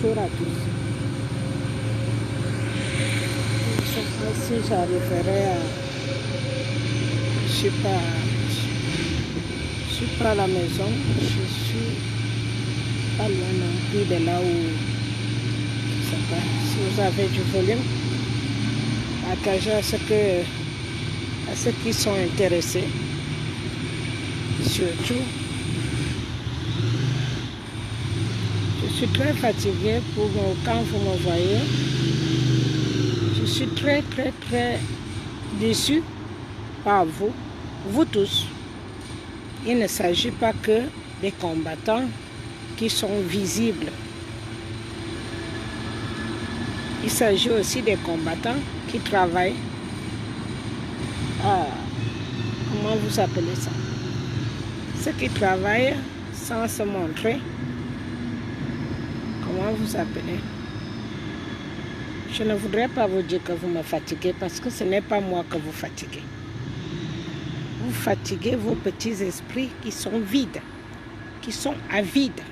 bonjour à tous. Je ne sais pas si j'arriverai à... Je suis pas à la maison. Je suis pas loin non plus de là où... Je sais pas si vous avez du volume. Partagez à ceux qui sont intéressés. Surtout, je suis très fatiguée quand vous me voyez. Je suis très déçue par vous tous. Il ne s'agit pas que des combattants qui sont visibles. Il s'agit aussi des combattants qui travaillent. Comment vous appelez ça? Ceux qui travaillent sans se montrer. Comment vous appelez? Je ne voudrais pas vous dire que vous me fatiguez parce que ce n'est pas moi que vous fatiguez. Vous fatiguez vos petits esprits qui sont vides, qui sont avides.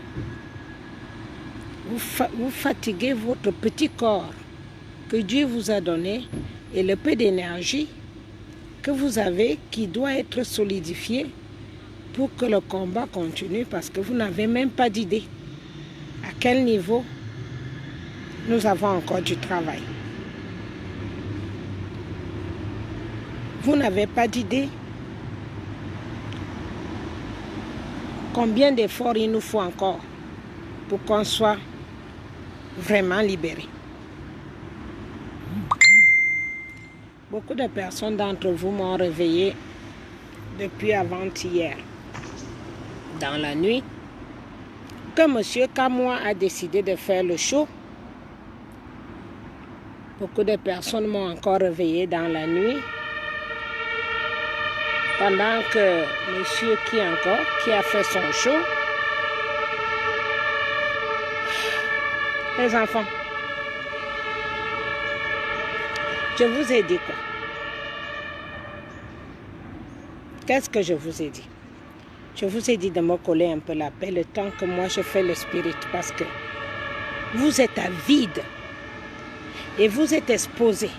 Vous fatiguez votre petit corps que Dieu vous a donné et le peu d'énergie que vous avez qui doit être solidifié pour que le combat continue parce que vous n'avez même pas d'idée à quel niveau nous avons encore du travail. Vous n'avez pas d'idée combien d'efforts il nous faut encore pour qu'on soit vraiment libérés. Beaucoup de personnes d'entre vous m'ont réveillé depuis avant-hier, dans la nuit, que M. Kamoa a décidé de faire le show. Beaucoup de personnes m'ont encore réveillé dans la nuit, pendant que monsieur qui a fait son show. Les enfants, je vous ai dit quoi? Qu'est-ce que je vous ai dit? Je vous ai dit de me coller un peu la paix le temps que moi je fais le spirit parce que vous êtes à vide et vous êtes exposés.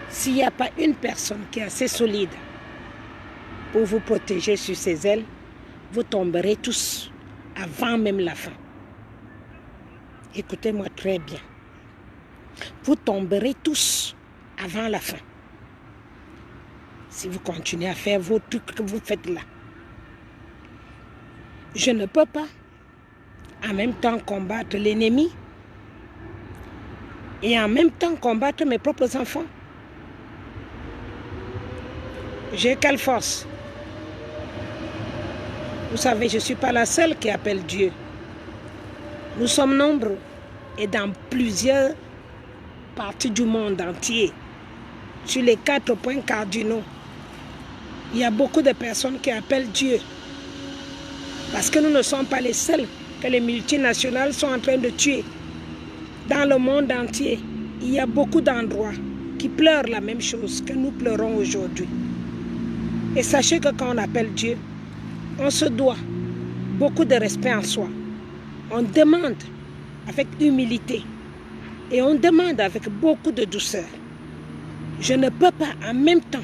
S'il n'y a pas une personne qui est assez solide pour vous protéger sur ses ailes, vous tomberez tous avant même la fin. Écoutez-moi très bien. Vous tomberez tous avant la fin. Si vous continuez à faire vos trucs que vous faites là. Je ne peux pas en même temps combattre l'ennemi et en même temps combattre mes propres enfants. J'ai quelle force? Vous savez, je ne suis pas la seule qui appelle Dieu. Nous sommes nombreux et dans plusieurs parties du monde entier, sur les 4 points cardinaux, il y a beaucoup de personnes qui appellent Dieu. Parce que nous ne sommes pas les seuls que les multinationales sont en train de tuer. Dans le monde entier, il y a beaucoup d'endroits qui pleurent la même chose que nous pleurons aujourd'hui. Et sachez que quand on appelle Dieu, on se doit beaucoup de respect en soi. On demande avec humilité et on demande avec beaucoup de douceur. Je ne peux pas en même temps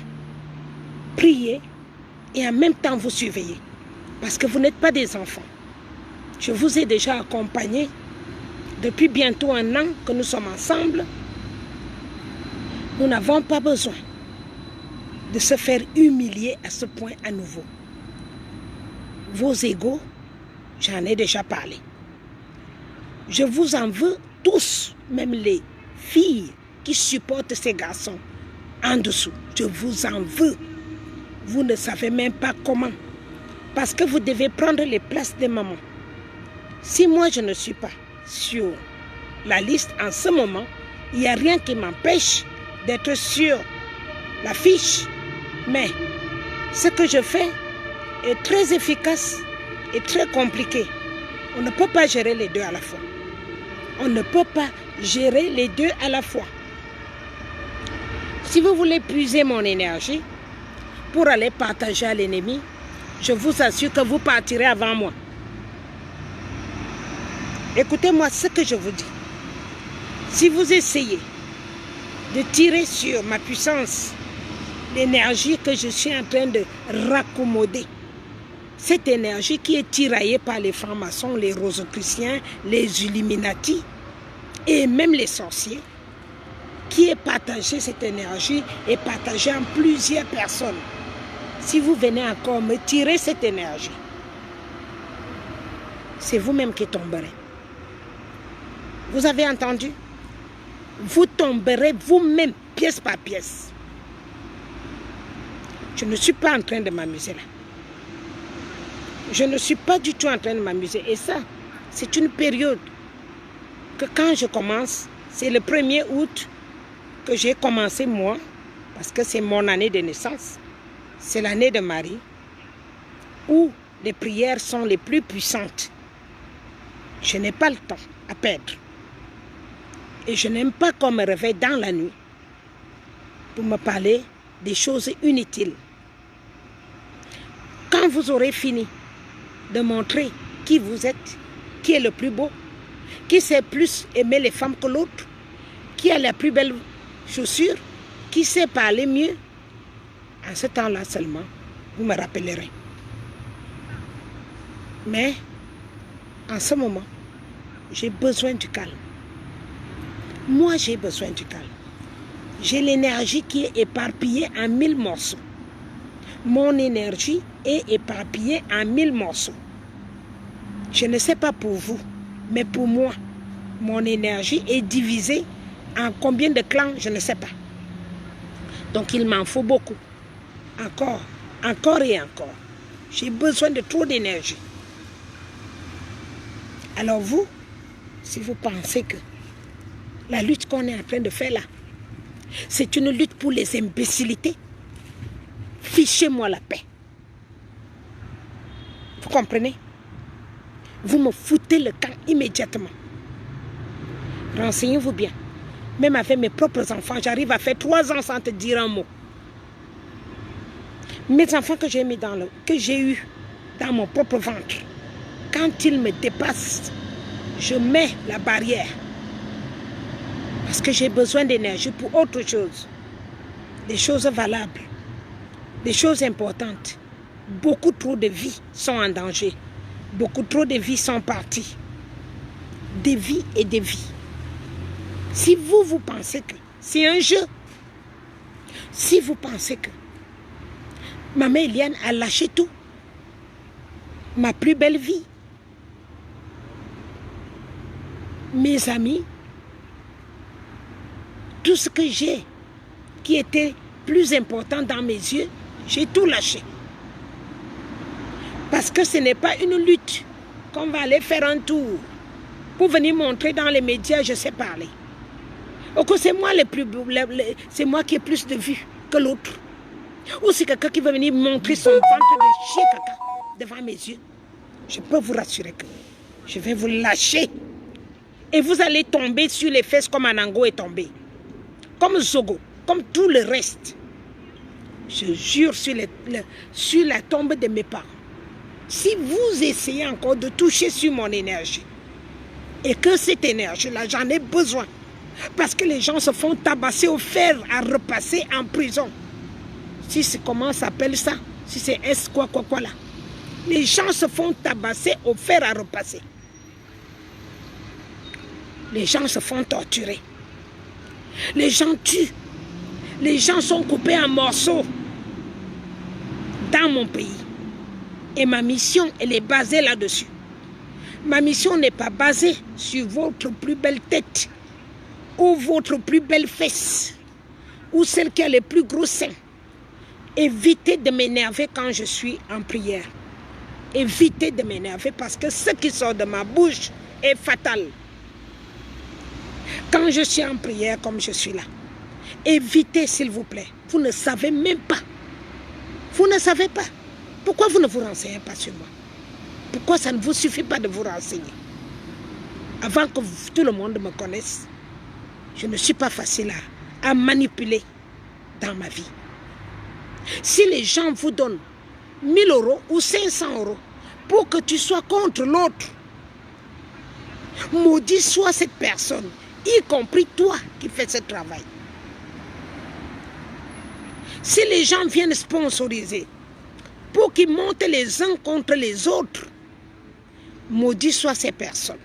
prier et en même temps vous surveiller parce que vous n'êtes pas des enfants. Je vous ai déjà accompagné depuis bientôt 1 an que nous sommes ensemble. Nous n'avons pas besoin de se faire humilier à ce point à nouveau. Vos égos, j'en ai déjà parlé. Je vous en veux tous, même les filles qui supportent ces garçons en dessous. Je vous en veux. Vous ne savez même pas comment. Parce que vous devez prendre les places des mamans. Si moi je ne suis pas sur la liste en ce moment, il n'y a rien qui m'empêche d'être sur la fiche. Mais ce que je fais est très efficace et très compliqué. On ne peut pas gérer les deux à la fois. On ne peut pas gérer les deux à la fois. Si vous voulez puiser mon énergie pour aller partager à l'ennemi, je vous assure que vous partirez avant moi. Écoutez-moi ce que je vous dis. Si vous essayez de tirer sur ma puissance, l'énergie que je suis en train de raccommoder, cette énergie qui est tiraillée par les francs-maçons, les rosicruciens, les Illuminati et même les sorciers, qui est partagée, cette énergie est partagée en plusieurs personnes. Si vous venez encore me tirer cette énergie, c'est vous-même qui tomberez. Vous avez entendu? Vous tomberez vous-même, pièce par pièce. Je ne suis pas en train de m'amuser là. Je ne suis pas du tout en train de m'amuser. Et ça, c'est une période que quand je commence, c'est le 1er août que j'ai commencé moi, parce que c'est mon année de naissance. C'est l'année de Marie, où les prières sont les plus puissantes. Je n'ai pas le temps à perdre. Et je n'aime pas qu'on me réveille dans la nuit pour me parler des choses inutiles. Quand vous aurez fini de montrer qui vous êtes, qui est le plus beau, qui sait plus aimer les femmes que l'autre, qui a la plus belle chaussure, qui sait parler mieux, en ce temps-là seulement, vous me rappellerez. Mais, en ce moment, j'ai besoin du calme. Moi, j'ai besoin du calme. J'ai l'énergie qui est éparpillée en 1000 morceaux. Mon énergie est éparpillée en 1000 morceaux. Je ne sais pas pour vous, mais pour moi, mon énergie est divisée en combien de clans, je ne sais pas. Donc, il m'en faut beaucoup. Encore et encore. J'ai besoin de trop d'énergie. Alors vous, si vous pensez que la lutte qu'on est en train de faire là, c'est une lutte pour les imbécilités, fichez-moi la paix. Vous comprenez? Vous me foutez le camp immédiatement. Renseignez-vous bien. Même avec mes propres enfants, j'arrive à faire 3 ans sans te dire un mot. Mes enfants que j'ai mis que j'ai eu dans mon propre ventre, quand ils me dépassent, je mets la barrière. Parce que j'ai besoin d'énergie pour autre chose. Des choses valables. Des choses importantes. Beaucoup trop de vies sont en danger. Beaucoup trop de vies sont parties. Des vies et des vies. Si vous pensez que c'est un jeu, si vous pensez que Maman Eliane a lâché tout, ma plus belle vie, mes amis, tout ce que j'ai qui était plus important dans mes yeux, j'ai tout lâché. Parce que ce n'est pas une lutte qu'on va aller faire un tour pour venir montrer dans les médias, je sais parler. Ou que c'est moi c'est moi qui ai plus de vues que l'autre. Ou c'est quelqu'un qui veut venir montrer son ventre de chien caca devant mes yeux. Je peux vous rassurer que je vais vous lâcher. Et vous allez tomber sur les fesses comme Anango est tombé. Comme Zogo, comme tout le reste. Je jure sur la tombe de mes parents. Si vous essayez encore de toucher sur mon énergie, et que cette énergie-là, j'en ai besoin, parce que les gens se font tabasser au fer à repasser en prison. Si c'est comment s'appelle ça, si c'est S quoi là. Les gens se font tabasser au fer à repasser. Les gens se font torturer. Les gens tuent. Les gens sont coupés en morceaux dans mon pays. Et ma mission, elle est basée là-dessus. Ma mission n'est pas basée sur votre plus belle tête ou votre plus belle fesse ou celle qui a les plus gros seins. Évitez de m'énerver quand je suis en prière. Évitez de m'énerver parce que ce qui sort de ma bouche est fatal. Quand je suis en prière comme je suis là, évitez s'il vous plaît. Vous ne savez même pas. Vous ne savez pas. Pourquoi vous ne vous renseignez pas sur moi? Pourquoi ça ne vous suffit pas de vous renseigner? Avant que tout le monde me connaisse, je ne suis pas facile à manipuler dans ma vie. Si les gens vous donnent 1000 € ou 500 € pour que tu sois contre l'autre, Maudit soit cette personne, y compris toi qui fais ce travail. Si les gens viennent sponsoriser pour qu'ils montent les uns contre les autres, maudit soit ces personnes.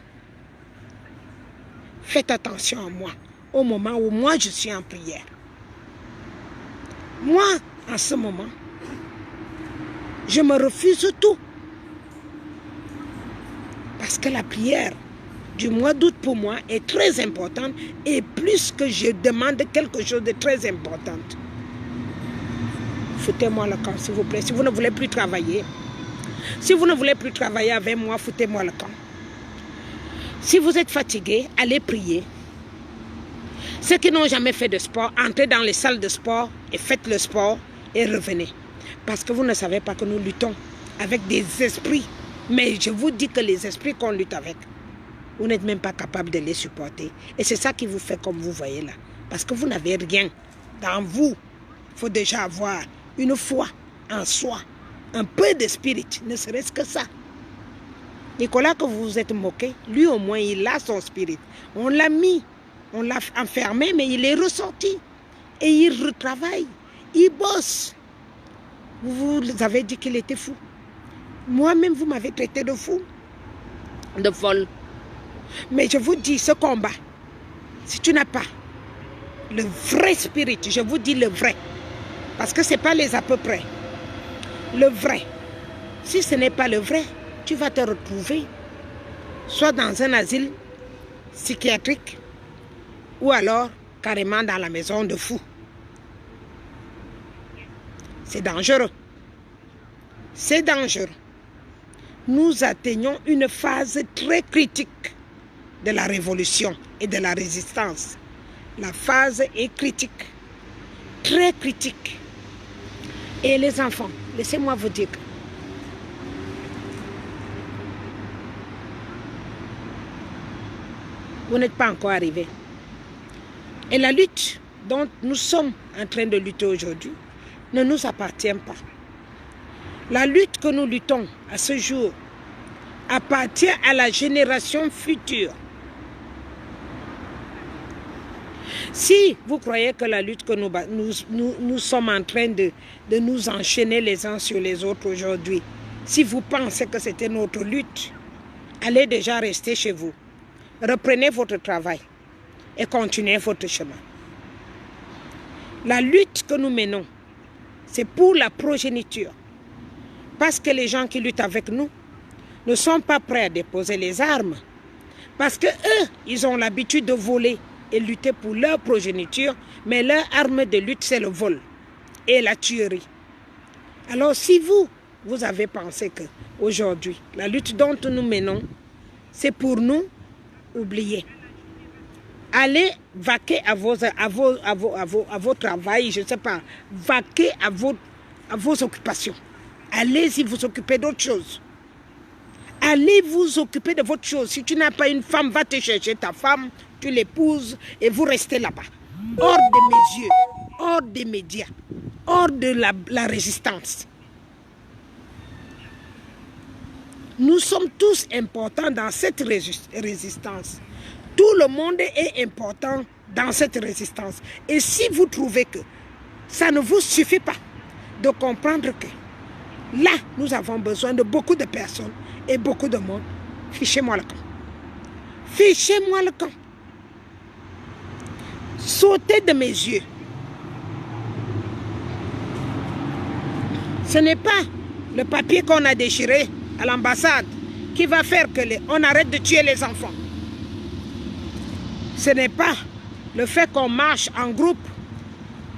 Faites attention à moi au moment où moi je suis en prière. Moi, en ce moment, je me refuse tout. Parce que la prière du mois d'août pour moi est très importante et plus que je demande quelque chose de très important. Foutez-moi le camp, s'il vous plaît. Si vous ne voulez plus travailler, si vous ne voulez plus travailler avec moi, foutez-moi le camp. Si vous êtes fatigué, allez prier. Ceux qui n'ont jamais fait de sport, entrez dans les salles de sport et faites le sport et revenez. Parce que vous ne savez pas que nous luttons avec des esprits. Mais je vous dis que les esprits qu'on lutte avec, vous n'êtes même pas capable de les supporter. Et c'est ça qui vous fait comme vous voyez là. Parce que vous n'avez rien dans vous. Il faut déjà avoir une foi en soi, un peu de spirit, ne serait-ce que ça. Nicolas, que vous vous êtes moqué, lui au moins il a son spirit. On l'a mis, on l'a enfermé, mais il est ressorti. Et il retravaille, il bosse. Vous avez dit qu'il était fou. Moi-même, vous m'avez traité de fou, de folle. Mais je vous dis, ce combat, si tu n'as pas le vrai spirit, je vous dis le vrai, parce que ce n'est pas les à peu près, le vrai. Si ce n'est pas le vrai, tu vas te retrouver soit dans un asile psychiatrique ou alors carrément dans la maison de fous. C'est dangereux. C'est dangereux. Nous atteignons une phase très critique de la révolution et de la résistance. La phase est critique, très critique. Et les enfants, laissez-moi vous dire que vous n'êtes pas encore arrivés. Et la lutte dont nous sommes en train de lutter aujourd'hui ne nous appartient pas. La lutte que nous luttons à ce jour appartient à la génération future. Si vous croyez que la lutte que nous sommes en train de nous enchaîner les uns sur les autres aujourd'hui, si vous pensez que c'était notre lutte, allez déjà rester chez vous. Reprenez votre travail et continuez votre chemin. La lutte que nous menons, c'est pour la progéniture. Parce que les gens qui luttent avec nous ne sont pas prêts à déposer les armes. Parce que eux, ils ont l'habitude de voler et lutter pour leur progéniture, mais leur arme de lutte, c'est le vol et la tuerie. Alors si vous avez pensé que aujourd'hui, la lutte dont nous menons, c'est pour nous, oubliez. Allez vaquer à vos travail, je ne sais pas, vaquer à vos occupations. Allez-y vous occuper d'autre chose. Allez vous occuper de votre chose. Si tu n'as pas une femme, va te chercher ta femme, tu l'épouses et vous restez là-bas. Hors de mes yeux, hors des médias, hors de la résistance. Nous sommes tous importants dans cette résistance. Tout le monde est important dans cette résistance. Et si vous trouvez que ça ne vous suffit pas de comprendre que là, nous avons besoin de beaucoup de personnes et beaucoup de monde, fichez-moi le camp. Fichez-moi le camp. Sautez de mes yeux. Ce n'est pas le papier qu'on a déchiré à l'ambassade qui va faire qu'on arrête de tuer les enfants. Ce n'est pas le fait qu'on marche en groupe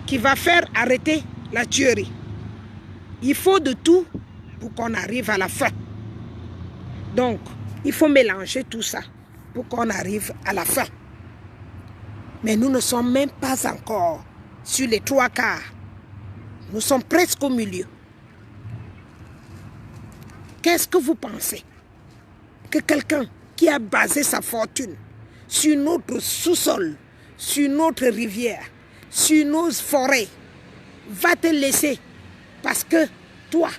qui va faire arrêter la tuerie. Il faut de tout pour qu'on arrive à la fin. Donc, il faut mélanger tout ça pour qu'on arrive à la fin. Mais nous ne sommes même pas encore sur les 3/4. Nous sommes presque au milieu. Qu'est-ce que vous pensez? Que quelqu'un qui a basé sa fortune sur notre sous-sol, sur notre rivière, sur nos forêts, va te laisser parce que toi,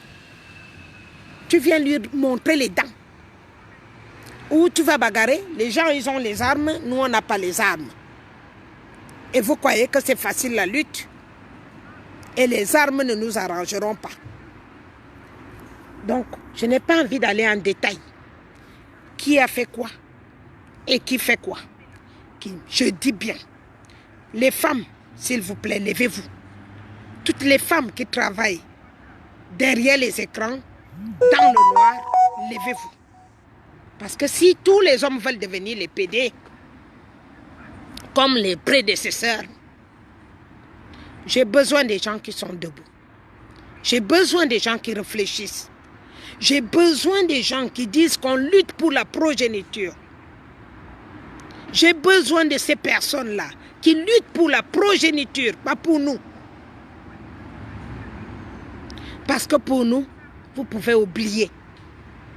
tu viens lui montrer les dents. où tu vas bagarrer, les gens ils ont les armes, nous on n'a pas les armes. Et vous croyez que c'est facile la lutte? Et les armes ne nous arrangeront pas. Donc, je n'ai pas envie d'aller en détail. Qui a fait quoi? Et qui fait quoi? Je dis bien, les femmes, s'il vous plaît, levez-vous. Toutes les femmes qui travaillent derrière les écrans, dans le noir, levez-vous. Parce que si tous les hommes veulent devenir les PD, comme les prédécesseurs, j'ai besoin des gens qui sont debout. J'ai besoin des gens qui réfléchissent. J'ai besoin des gens qui disent qu'on lutte pour la progéniture. J'ai besoin de ces personnes-là qui luttent pour la progéniture, pas pour nous. Parce que pour nous, vous pouvez oublier.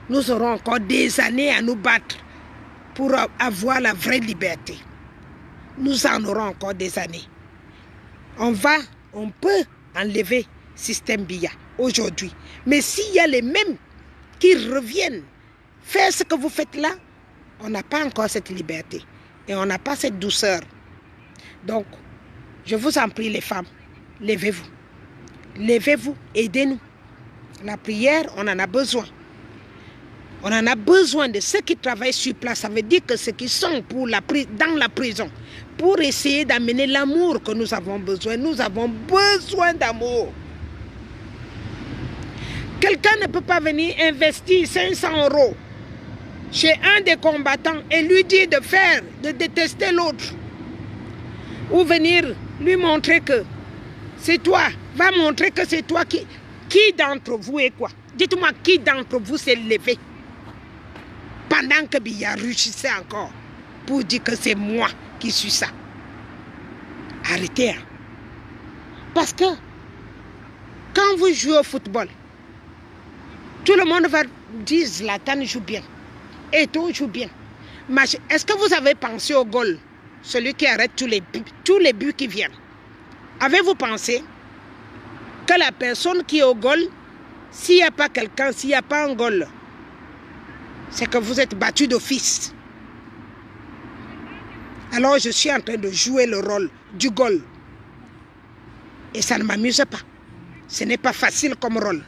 Nous aurons encore des années à nous battre pour avoir la vraie liberté. Nous en aurons encore des années. On peut enlever le système Biya aujourd'hui. Mais s'il y a les mêmes qui reviennent faire ce que vous faites là, on n'a pas encore cette liberté. Et on n'a pas cette douceur. Donc, je vous en prie les femmes, levez-vous. Levez-vous, aidez-nous. La prière, on en a besoin. On en a besoin de ceux qui travaillent sur place. Ça veut dire que ceux qui sont dans la prison, pour essayer d'amener l'amour que nous avons besoin. Nous avons besoin d'amour. Quelqu'un ne peut pas venir investir 500 € chez un des combattants et lui dire de détester l'autre. Ou venir lui montrer que c'est toi. Va montrer que c'est toi qui d'entre vous est quoi? Dites-moi qui d'entre vous s'est levé pendant que Biya réussissait encore pour dire que c'est moi qui suis ça. Arrêtez. Hein? Parce que quand vous jouez au football, tout le monde va dire Zlatan joue bien. Eto'o joue bien. Est-ce que vous avez pensé au goal? Celui qui arrête tous les buts qui viennent. Avez-vous pensé que la personne qui est au goal, s'il n'y a pas quelqu'un, s'il n'y a pas un goal, c'est que vous êtes battu d'office. Alors je suis en train de jouer le rôle du goal. Et ça ne m'amuse pas. Ce n'est pas facile comme rôle.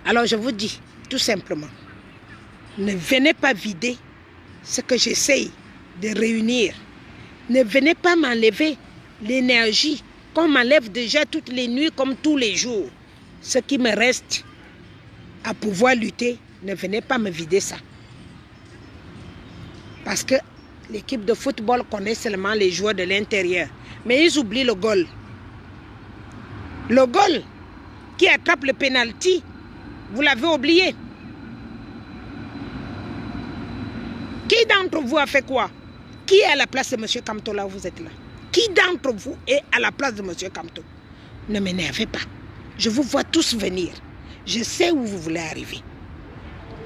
Alors je vous dis, tout simplement, ne venez pas vider ce que j'essaye de réunir. Ne venez pas m'enlever l'énergie qu'on m'enlève déjà toutes les nuits comme tous les jours. Ce qui me reste à pouvoir lutter, ne venez pas me vider ça. Parce que l'équipe de football connaît seulement les joueurs de l'intérieur. Mais ils oublient le goal. Le goal qui attrape le penalty, vous l'avez oublié. Qui d'entre vous a fait quoi? Qui est à la place de M. Kamto là où vous êtes là? Qui d'entre vous est à la place de M. Kamto? Ne m'énervez pas. Je vous vois tous venir. Je sais où vous voulez arriver.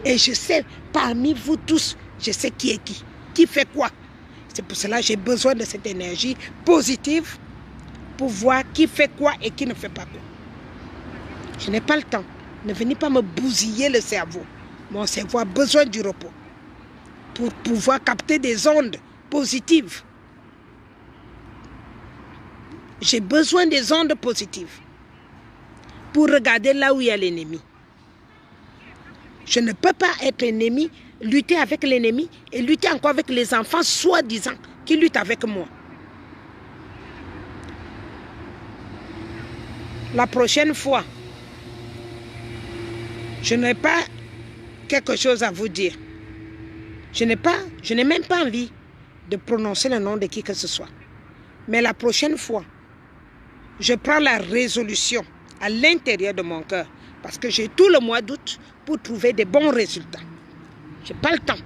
Et je sais, parmi vous tous, je sais qui est qui fait quoi. C'est pour cela que j'ai besoin de cette énergie positive pour voir qui fait quoi et qui ne fait pas quoi. Je n'ai pas le temps. Ne venez pas me bousiller le cerveau. Mon cerveau a besoin du repos pour pouvoir capter des ondes positives. J'ai besoin des ondes positives pour regarder là où il y a l'ennemi. Je ne peux pas être ennemi, lutter avec l'ennemi et lutter encore avec les enfants soi-disant qui luttent avec moi. La prochaine fois, je n'ai pas quelque chose à vous dire. Je n'ai même pas envie de prononcer le nom de qui que ce soit. Mais la prochaine fois, je prends la résolution à l'intérieur de mon cœur parce que j'ai tout le mois d'août pour trouver des bons résultats. Je n'ai pas le temps.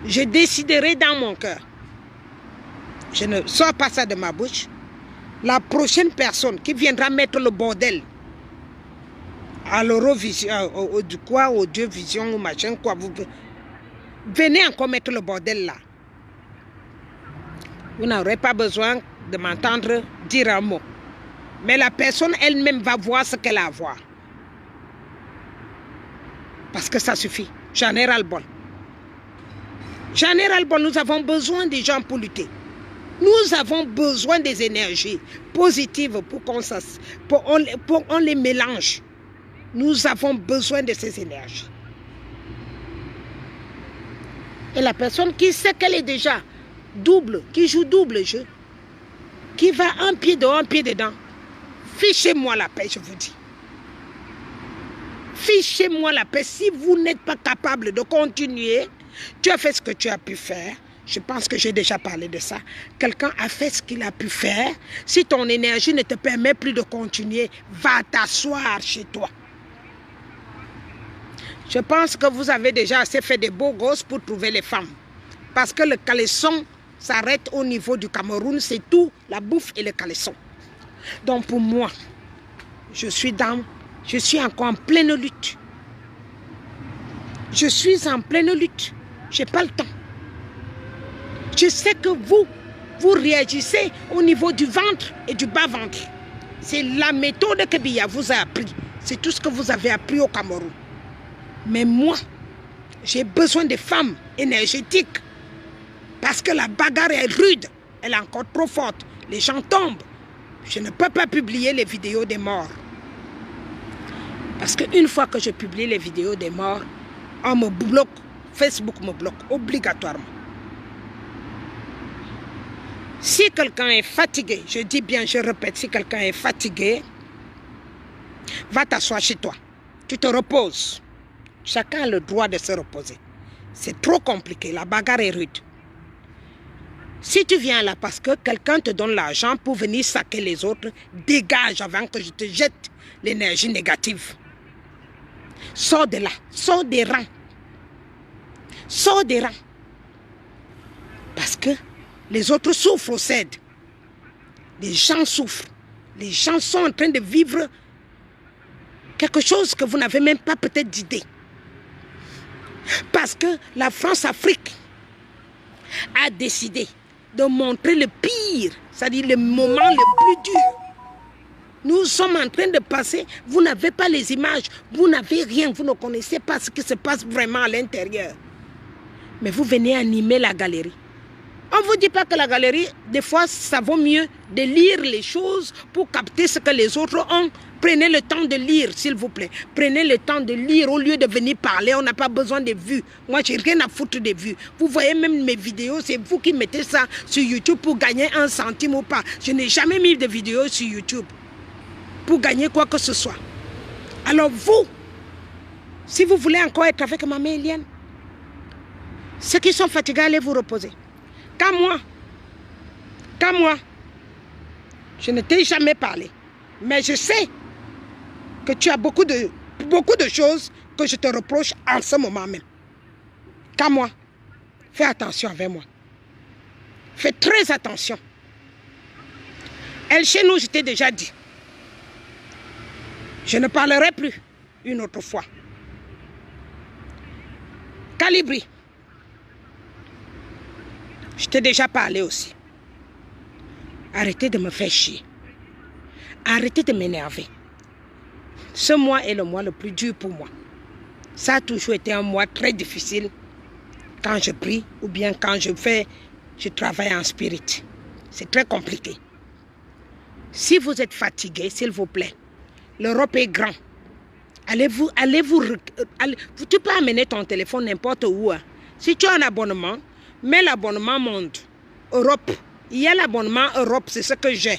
Je déciderai dans mon cœur. Je ne sors pas ça de ma bouche. La prochaine personne qui viendra mettre le bordel à l'Eurovision, au Dieu Vision, ou machin, quoi, vous venez encore mettre le bordel là. Vous n'aurez pas besoin de m'entendre dire un mot. Mais la personne elle-même va voir ce qu'elle a à voir. Parce que ça suffit. J'en ai ras-le-bol. J'en ai ras-le-bol. Nous avons besoin des gens pour lutter. Nous avons besoin des énergies positives pour qu'on les mélange. Nous avons besoin de ces énergies. Et la personne qui sait qu'elle est déjà double, qui joue double jeu, qui va un pied dehors, un pied dedans, fichez-moi la paix, je vous dis. Fichez-moi la paix. Si vous n'êtes pas capable de continuer, tu as fait ce que tu as pu faire. Je pense que j'ai déjà parlé de ça. Quelqu'un a fait ce qu'il a pu faire. Si ton énergie ne te permet plus de continuer, va t'asseoir chez toi. Je pense que vous avez déjà assez fait des beaux gosses pour trouver les femmes. Parce que le caleçon s'arrête au niveau du Cameroun. C'est tout, la bouffe et le caleçon. Donc pour moi, je suis encore en pleine lutte. Je suis en pleine lutte. Je n'ai pas le temps. Je sais que vous réagissez au niveau du ventre et du bas-ventre. C'est la méthode que Biya vous a appris. C'est tout ce que vous avez appris au Cameroun. Mais moi, j'ai besoin de femmes énergétiques. Parce que la bagarre est rude. Elle est encore trop forte. Les gens tombent. Je ne peux pas publier les vidéos des morts. Parce qu'une fois que je publie les vidéos des morts, on me bloque. Facebook me bloque obligatoirement. Si quelqu'un est fatigué, je dis bien, je répète, si quelqu'un est fatigué, va t'asseoir chez toi. Tu te reposes. Chacun a le droit de se reposer. C'est trop compliqué, la bagarre est rude. Si tu viens là parce que quelqu'un te donne l'argent pour venir saquer les autres, dégage avant que je te jette l'énergie négative. Sors de là, sors des rangs. Sors des rangs. Parce que les autres souffrent au CED. Les gens souffrent. Les gens sont en train de vivre quelque chose que vous n'avez même pas peut-être d'idée. Parce que la France-Afrique a décidé de montrer le pire, c'est-à-dire le moment le plus dur. Nous sommes en train de passer, vous n'avez pas les images, vous n'avez rien, vous ne connaissez pas ce qui se passe vraiment à l'intérieur. Mais vous venez animer la galerie. On ne vous dit pas que la galerie, des fois, ça vaut mieux de lire les choses pour capter ce que les autres ont. Prenez le temps de lire, s'il vous plaît. Prenez le temps de lire au lieu de venir parler. On n'a pas besoin de vues. Moi, je n'ai rien à foutre des vues. Vous voyez même mes vidéos, c'est vous qui mettez ça sur YouTube pour gagner 1 centime ou pas. Je n'ai jamais mis de vidéos sur YouTube pour gagner quoi que ce soit. Alors vous, si vous voulez encore être avec maman Eliane, ceux qui sont fatigués, allez vous reposer. Quand moi, je ne t'ai jamais parlé. Mais je sais que tu as beaucoup de choses que je te reproche en ce moment même. Quand moi, fais attention avec moi. Fais très attention. Elle, chez nous, je t'ai déjà dit. Je ne parlerai plus une autre fois. Calibri. Je t'ai déjà parlé aussi. Arrêtez de me faire chier. Arrêtez de m'énerver. Ce mois est le mois le plus dur pour moi. Ça a toujours été un mois très difficile quand je prie ou bien quand je travaille en spirit. C'est très compliqué. Si vous êtes fatigué, s'il vous plaît, l'Europe est grand. Tu peux amener ton téléphone n'importe où. Hein. Si tu as un abonnement, mets l'abonnement monde. Europe. Il y a l'abonnement Europe, c'est ce que j'ai.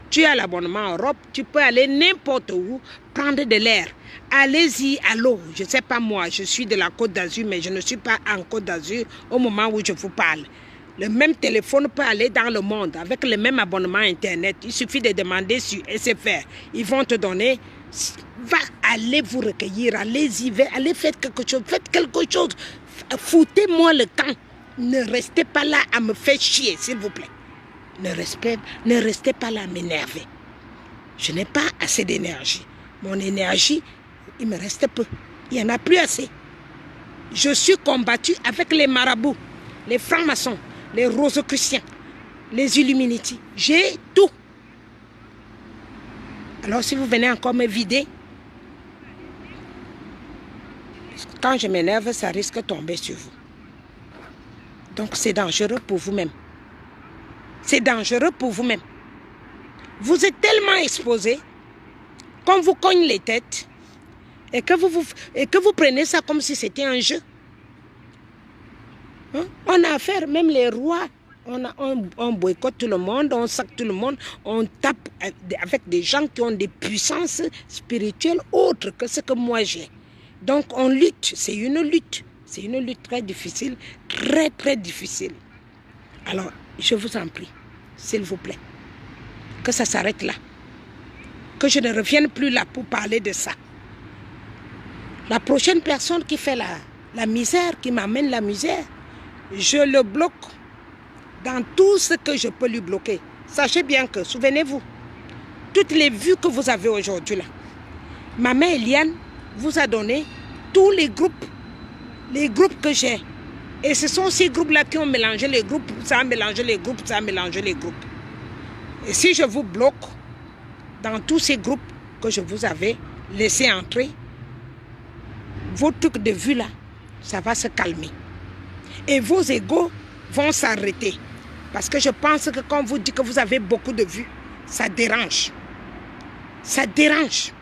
Tu as l'abonnement Europe, tu peux aller n'importe où, prendre de l'air. Allez-y à l'eau. Je ne sais pas moi, je suis de la Côte d'Azur, mais je ne suis pas en Côte d'Azur au moment où je vous parle. Le même téléphone peut aller dans le monde avec le même abonnement Internet. Il suffit de demander sur SFR. Ils vont te donner. Va, allez vous recueillir, allez-y, allez faire quelque chose. Faites quelque chose. Foutez-moi le camp. Ne restez pas là à me faire chier, s'il vous plaît. Ne restez pas là à m'énerver. Je n'ai pas assez d'énergie. Mon énergie, il me reste peu. Il n'y en a plus assez. Je suis combattu avec les marabouts, les francs-maçons, les rosicruciens, les Illuminati. J'ai tout. Alors si vous venez encore me vider, quand je m'énerve, ça risque de tomber sur vous. Donc c'est dangereux pour vous-même. C'est dangereux pour vous-même. Vous êtes tellement exposé qu'on vous cogne les têtes et que vous prenez ça comme si c'était un jeu. Hein? On a affaire, même les rois, on boycotte tout le monde, on sac tout le monde, on tape avec des gens qui ont des puissances spirituelles autres que ce que moi j'ai. Donc on lutte, c'est une lutte. C'est une lutte très difficile, très très difficile. Alors, je vous en prie, s'il vous plaît, que ça s'arrête là. Que je ne revienne plus là pour parler de ça. La prochaine personne qui fait la misère, qui m'amène la misère, je le bloque dans tout ce que je peux lui bloquer. Sachez bien que, souvenez-vous, toutes les vues que vous avez aujourd'hui là, ma mère Eliane vous a donné tous les groupes que j'ai. Et ce sont ces groupes-là qui ont mélangé les groupes, ça a mélangé les groupes, ça a mélangé les groupes. Et si je vous bloque dans tous ces groupes que je vous avais laissé entrer, vos trucs de vue là, ça va se calmer. Et vos égos vont s'arrêter. Parce que je pense que quand vous dites que vous avez beaucoup de vues, ça dérange. Ça dérange.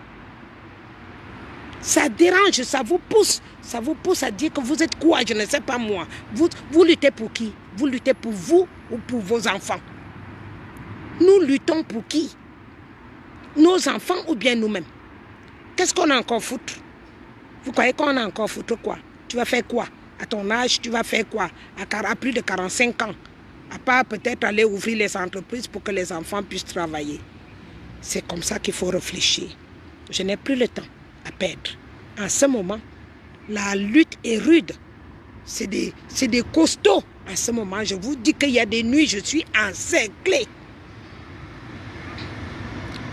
Ça dérange, ça vous pousse à dire que vous êtes quoi, je ne sais pas moi. Vous luttez pour qui? Vous luttez pour vous ou pour vos enfants? Nous luttons pour qui? Nos enfants ou bien nous-mêmes? Qu'est-ce qu'on a encore foutre? Vous croyez qu'on a encore foutre quoi? Tu vas faire quoi? À ton âge, tu vas faire quoi? À plus de 45 ans? À part peut-être aller ouvrir les entreprises pour que les enfants puissent travailler. C'est comme ça qu'il faut réfléchir. Je n'ai plus le temps à perdre. En ce moment, la lutte est rude. C'est des costauds. En ce moment, je vous dis qu'il y a des nuits, je suis encerclée.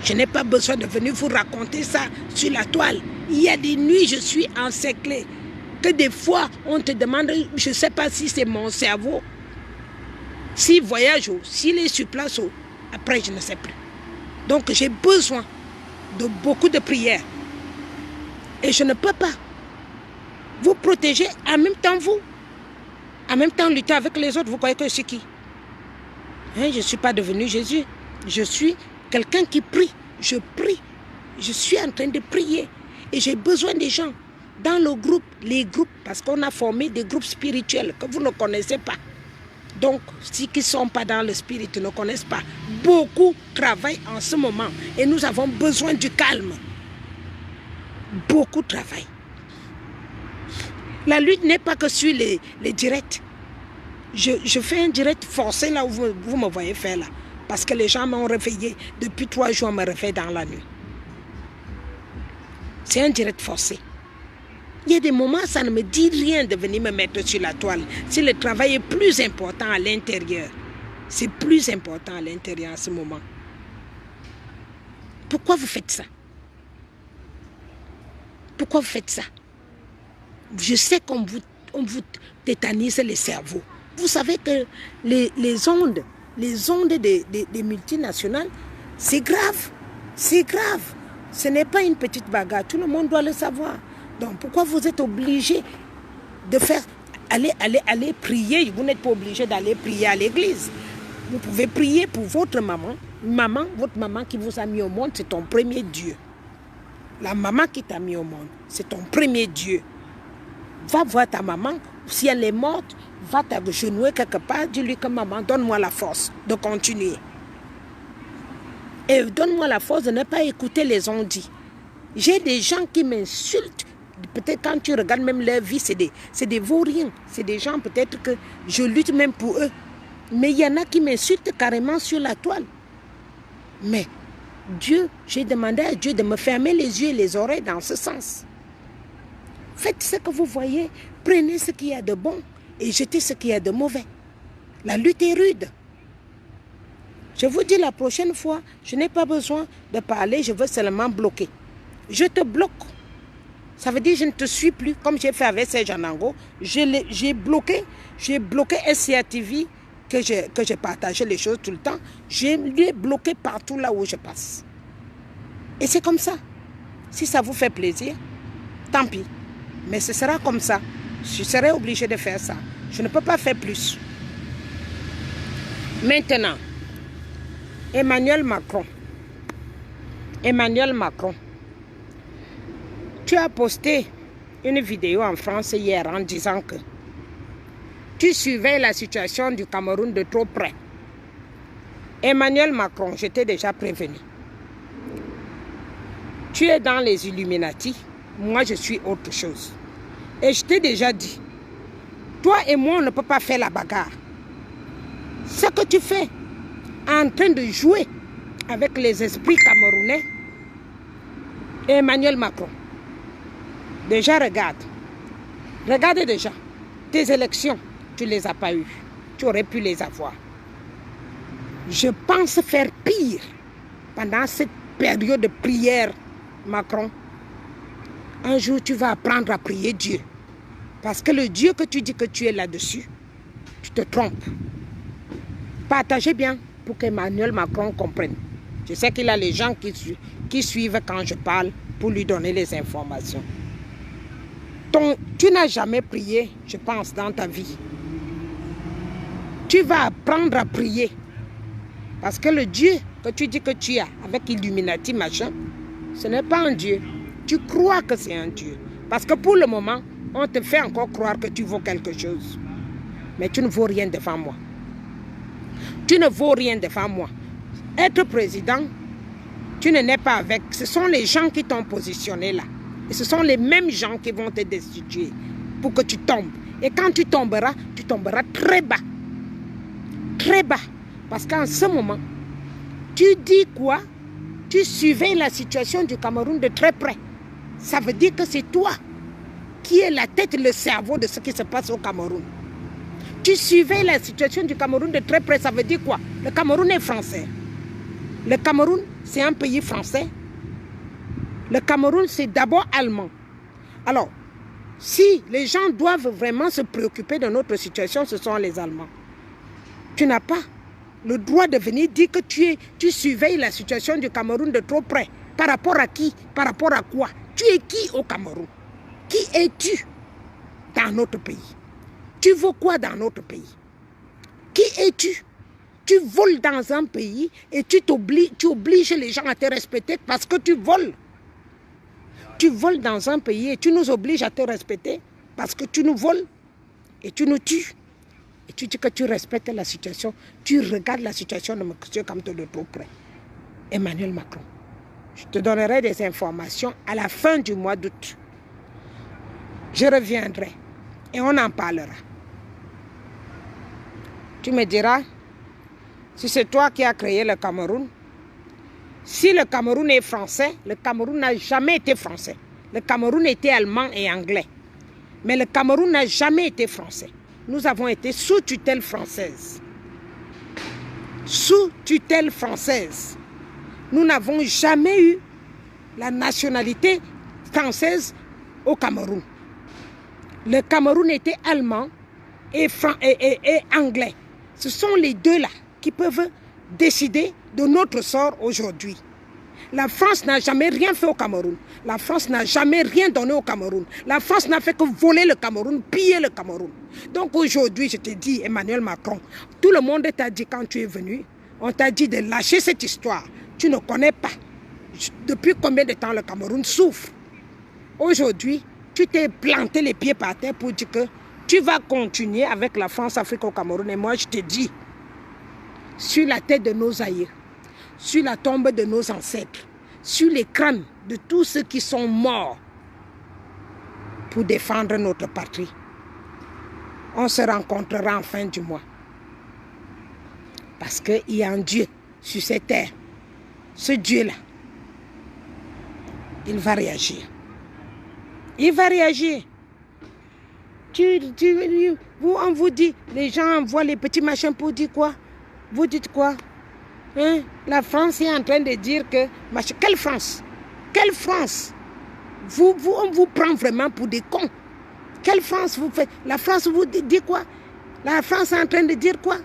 Je n'ai pas besoin de venir vous raconter ça sur la toile. Il y a des nuits, je suis encerclée. Que des fois, on te demande, je ne sais pas si c'est mon cerveau, s'il voyage ou s'il est sur place ou après, je ne sais plus. Donc, j'ai besoin de beaucoup de prières. Et je ne peux pas vous protéger en même temps vous. En même temps lutter avec les autres. Vous croyez que je suis qui? Hein, je ne suis pas devenu Jésus. Je suis quelqu'un qui prie. Je prie. Je suis en train de prier. Et j'ai besoin des gens. Dans le groupe, les groupes, parce qu'on a formé des groupes spirituels que vous ne connaissez pas. Donc, ceux qui ne sont pas dans le spirit ne connaissent pas. Beaucoup travaillent en ce moment. Et nous avons besoin du calme. Beaucoup travaillent. La lutte n'est pas que sur les directs. Je fais un direct forcé là où vous me voyez faire là. Parce que les gens m'ont réveillé. Depuis 3 jours, on me réveille dans la nuit. C'est un direct forcé. Il y a des moments, ça ne me dit rien de venir me mettre sur la toile. Si le travail est plus important à l'intérieur, c'est plus important à l'intérieur en ce moment. Pourquoi vous faites ça? Pourquoi vous faites ça? Je sais qu'on vous tétanise les cerveaux. Vous savez que les ondes des multinationales, c'est grave. C'est grave. Ce n'est pas une petite bagarre. Tout le monde doit le savoir. Donc, pourquoi vous êtes obligé de faire... Allez prier. Vous n'êtes pas obligé d'aller prier à l'église. Vous pouvez prier pour votre maman. Votre maman qui vous a mis au monde, c'est ton premier Dieu. La maman qui t'a mis au monde, c'est ton premier Dieu. Va voir ta maman. Si elle est morte, va t'agenouiller quelque part. Dis-lui que maman, donne-moi la force de continuer. Et donne-moi la force de ne pas écouter les ondits. J'ai des gens qui m'insultent. Peut-être quand tu regardes même leur vie, c'est des vauriens. C'est des gens peut-être que je lutte même pour eux. Mais il y en a qui m'insultent carrément sur la toile. Mais Dieu, j'ai demandé à Dieu de me fermer les yeux et les oreilles dans ce sens. Faites ce que vous voyez. Prenez ce qu'il y a de bon et jetez ce qu'il y a de mauvais. La lutte est rude. Je vous dis la prochaine fois, je n'ai pas besoin de parler, je veux seulement bloquer. Je te bloque. Ça veut dire que je ne te suis plus, comme j'ai fait avec Serge Anango. J'ai bloqué SCA TV, que je partageais les choses tout le temps. Je l'ai bloqué partout là où je passe. Et c'est comme ça. Si ça vous fait plaisir, tant pis. Mais ce sera comme ça. Je serai obligé de faire ça. Je ne peux pas faire plus. Maintenant, Emmanuel Macron. Emmanuel Macron. Tu as posté une vidéo en France hier en disant que tu suivais la situation du Cameroun de trop près. Emmanuel Macron, je t'ai déjà prévenu. Tu es dans les Illuminati, moi je suis autre chose. Et je t'ai déjà dit, toi et moi on ne peut pas faire la bagarre. Ce que tu fais, en train de jouer avec les esprits camerounais, Emmanuel Macron, déjà regarde. Regarde déjà, tes élections, tu ne les as pas eues. Tu aurais pu les avoir. Je pense faire pire pendant cette période de prière, Macron. Un jour, tu vas apprendre à prier Dieu. Parce que le Dieu que tu dis que tu es là-dessus, tu te trompes. Partagez bien pour qu'Emmanuel Macron comprenne. Je sais qu'il a les gens qui suivent quand je parle pour lui donner les informations. Tu n'as jamais prié, je pense, dans ta vie. Tu vas apprendre à prier. Parce que le Dieu que tu dis que tu as, avec Illuminati, machin, ce n'est pas un Dieu. Tu crois que c'est un Dieu. Parce que pour le moment, on te fait encore croire que tu vaux quelque chose. Mais tu ne vaux rien devant moi. Tu ne vaux rien devant moi. Être président, tu ne n'es pas avec. Ce sont les gens qui t'ont positionné là. Et ce sont les mêmes gens qui vont te destituer pour que tu tombes. Et quand tu tomberas très bas. Très bas. Parce qu'en ce moment, tu dis quoi? Tu suivais la situation du Cameroun de très près. Ça veut dire que c'est toi qui es la tête, le cerveau de ce qui se passe au Cameroun. Tu suivais la situation du Cameroun de très près, ça veut dire quoi? Le Cameroun est français. Le Cameroun, c'est un pays français. Le Cameroun, c'est d'abord allemand. Alors, si les gens doivent vraiment se préoccuper de notre situation, ce sont les Allemands. Tu n'as pas le droit de venir dire que tu surveilles la situation du Cameroun de trop près. Par rapport à qui? Par rapport à quoi? Tu es qui au Cameroun? Qui es-tu dans notre pays? Tu vaux quoi dans notre pays? Qui es-tu? Tu voles dans un pays et tu obliges les gens à te respecter parce que tu voles. Tu voles dans un pays et tu nous obliges à te respecter parce que tu nous voles et tu nous tues. Et tu dis que tu respectes la situation. Tu regardes la situation de M. Kamto de trop près. Emmanuel Macron. Je te donnerai des informations à la fin du mois d'août. Je reviendrai et on en parlera. Tu me diras, si c'est toi qui as créé le Cameroun, si le Cameroun est français, le Cameroun n'a jamais été français. Le Cameroun était allemand et anglais. Mais le Cameroun n'a jamais été français. Nous avons été sous tutelle française. Sous tutelle française. Nous n'avons jamais eu la nationalité française au Cameroun. Le Cameroun était allemand et anglais. Ce sont les deux-là qui peuvent décider de notre sort aujourd'hui. La France n'a jamais rien fait au Cameroun. La France n'a jamais rien donné au Cameroun. La France n'a fait que voler le Cameroun, piller le Cameroun. Donc aujourd'hui, je te dis, Emmanuel Macron, tout le monde t'a dit quand tu es venu, on t'a dit de lâcher cette histoire. Tu ne connais pas depuis combien de temps le Cameroun souffre. Aujourd'hui, tu t'es planté les pieds par terre pour dire que tu vas continuer avec la France-Afrique au Cameroun. Et moi, je te dis, sur la tête de nos aïeux, sur la tombe de nos ancêtres, sur les crânes de tous ceux qui sont morts pour défendre notre patrie. On se rencontrera en fin du mois. Parce qu'il y a un Dieu sur cette terre. Ce Dieu-là, il va réagir. Il va réagir. On vous dit, les gens envoient les petits machins pour dire quoi? Vous dites quoi? Hein? La France est en train de dire que... Quelle France? Quelle France? On vous prend vraiment pour des cons. Quelle France vous faites? La France vous dit quoi? La France est en train de dire quoi?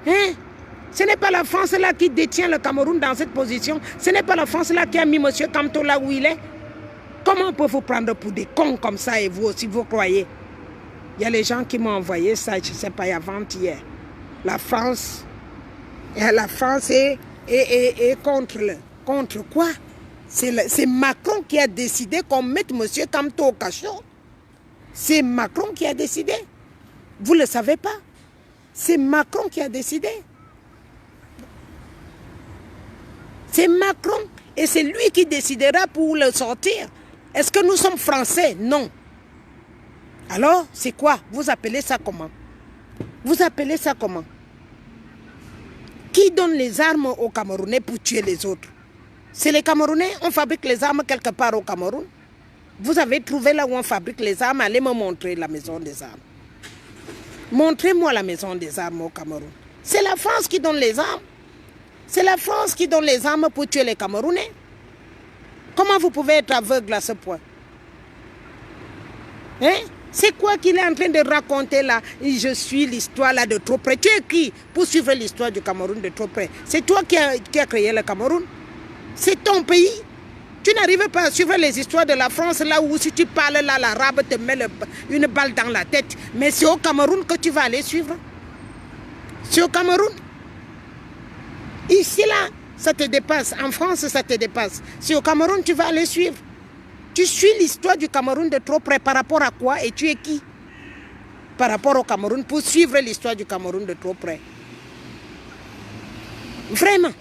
Hein? Ce n'est pas la France là qui détient le Cameroun dans cette position. Ce n'est pas la France là qui a mis M. Kamto là où il est. Comment on peut vous prendre pour des cons comme ça et vous aussi vous croyez? Il y a les gens qui m'ont envoyé ça, je ne sais pas, avant-hier. La France est contre quoi? C'est Macron qui a décidé qu'on mette M. Kamto au cachot. C'est Macron qui a décidé. Vous ne le savez pas. C'est Macron qui a décidé. C'est Macron. Et c'est lui qui décidera pour le sortir. Est-ce que nous sommes français? Non. Alors, c'est quoi? Vous appelez ça comment? Vous appelez ça comment? Qui donne les armes aux Camerounais pour tuer les autres? C'est les Camerounais. On fabrique les armes quelque part au Cameroun. Vous avez trouvé là où on fabrique les armes. Allez me montrer la maison des armes. Montrez-moi la maison des armes au Cameroun. C'est la France qui donne les armes. C'est la France qui donne les armes pour tuer les Camerounais. Comment vous pouvez être aveugle à ce point? Hein? C'est quoi qu'il est en train de raconter là? Je suis l'histoire là de trop près. Tu es qui pour suivre l'histoire du Cameroun de trop près? C'est toi qui as créé le Cameroun. C'est ton pays. Tu n'arrives pas à suivre les histoires de la France là où si tu parles là, l'arabe te met une balle dans la tête. Mais c'est au Cameroun que tu vas aller suivre. C'est au Cameroun. Ici là, ça te dépasse. En France, ça te dépasse. C'est au Cameroun tu vas aller suivre. Tu suis l'histoire du Cameroun de trop près par rapport à quoi? Et tu es qui? Par rapport au Cameroun pour suivre l'histoire du Cameroun de trop près. Vraiment.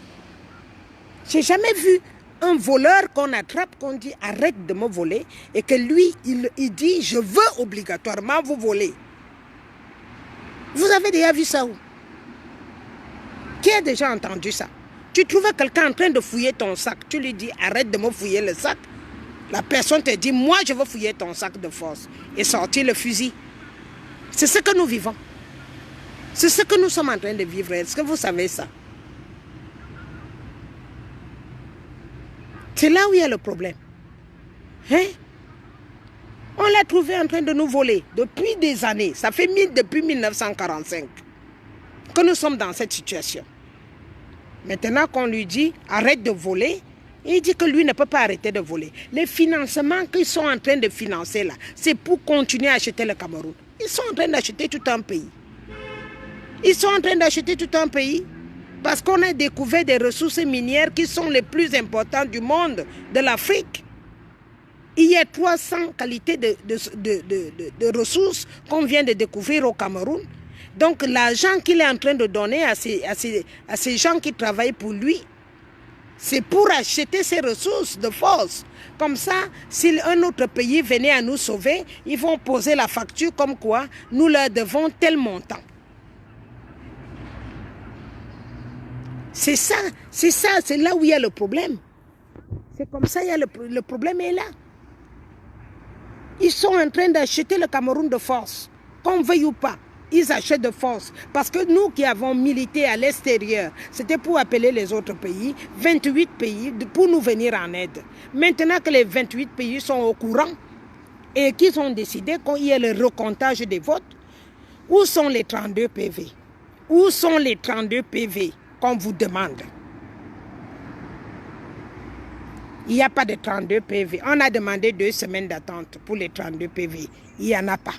J'ai jamais vu un voleur qu'on attrape, qu'on dit arrête de me voler et que lui, il dit je veux obligatoirement vous voler. Vous avez déjà vu ça où? Qui a déjà entendu ça? Tu trouves quelqu'un en train de fouiller ton sac, tu lui dis arrête de me fouiller le sac. La personne te dit moi je veux fouiller ton sac de force et sortir le fusil. C'est ce que nous vivons. C'est ce que nous sommes en train de vivre. Est-ce que vous savez ça? C'est là où il y a le problème. Hein? On l'a trouvé en train de nous voler depuis des années. Ça fait depuis 1945 que nous sommes dans cette situation. Maintenant qu'on lui dit arrête de voler, il dit que lui ne peut pas arrêter de voler. Les financements qu'ils sont en train de financer là, c'est pour continuer à acheter le Cameroun. Ils sont en train d'acheter tout un pays. Ils sont en train d'acheter tout un pays parce qu'on a découvert des ressources minières qui sont les plus importantes du monde, de l'Afrique. Il y a 300 qualités de ressources qu'on vient de découvrir au Cameroun. Donc l'argent qu'il est en train de donner à ces gens qui travaillent pour lui, c'est pour acheter ces ressources de force. Comme ça, si un autre pays venait à nous sauver, ils vont poser la facture comme quoi nous leur devons tel montant. C'est ça, c'est là où il y a le problème. C'est comme ça, le problème est là. Ils sont en train d'acheter le Cameroun de force, qu'on veuille ou pas. Ils achètent de force. Parce que nous qui avons milité à l'extérieur, c'était pour appeler les autres pays, 28 pays, pour nous venir en aide. Maintenant que les 28 pays sont au courant et qu'ils ont décidé qu'il y ait le recomptage des votes, où sont les 32 PV? Où sont les 32 PV qu'on vous demande? Il n'y a pas de 32 PV. On a demandé 2 semaines d'attente pour les 32 PV. Il n'y en a pas.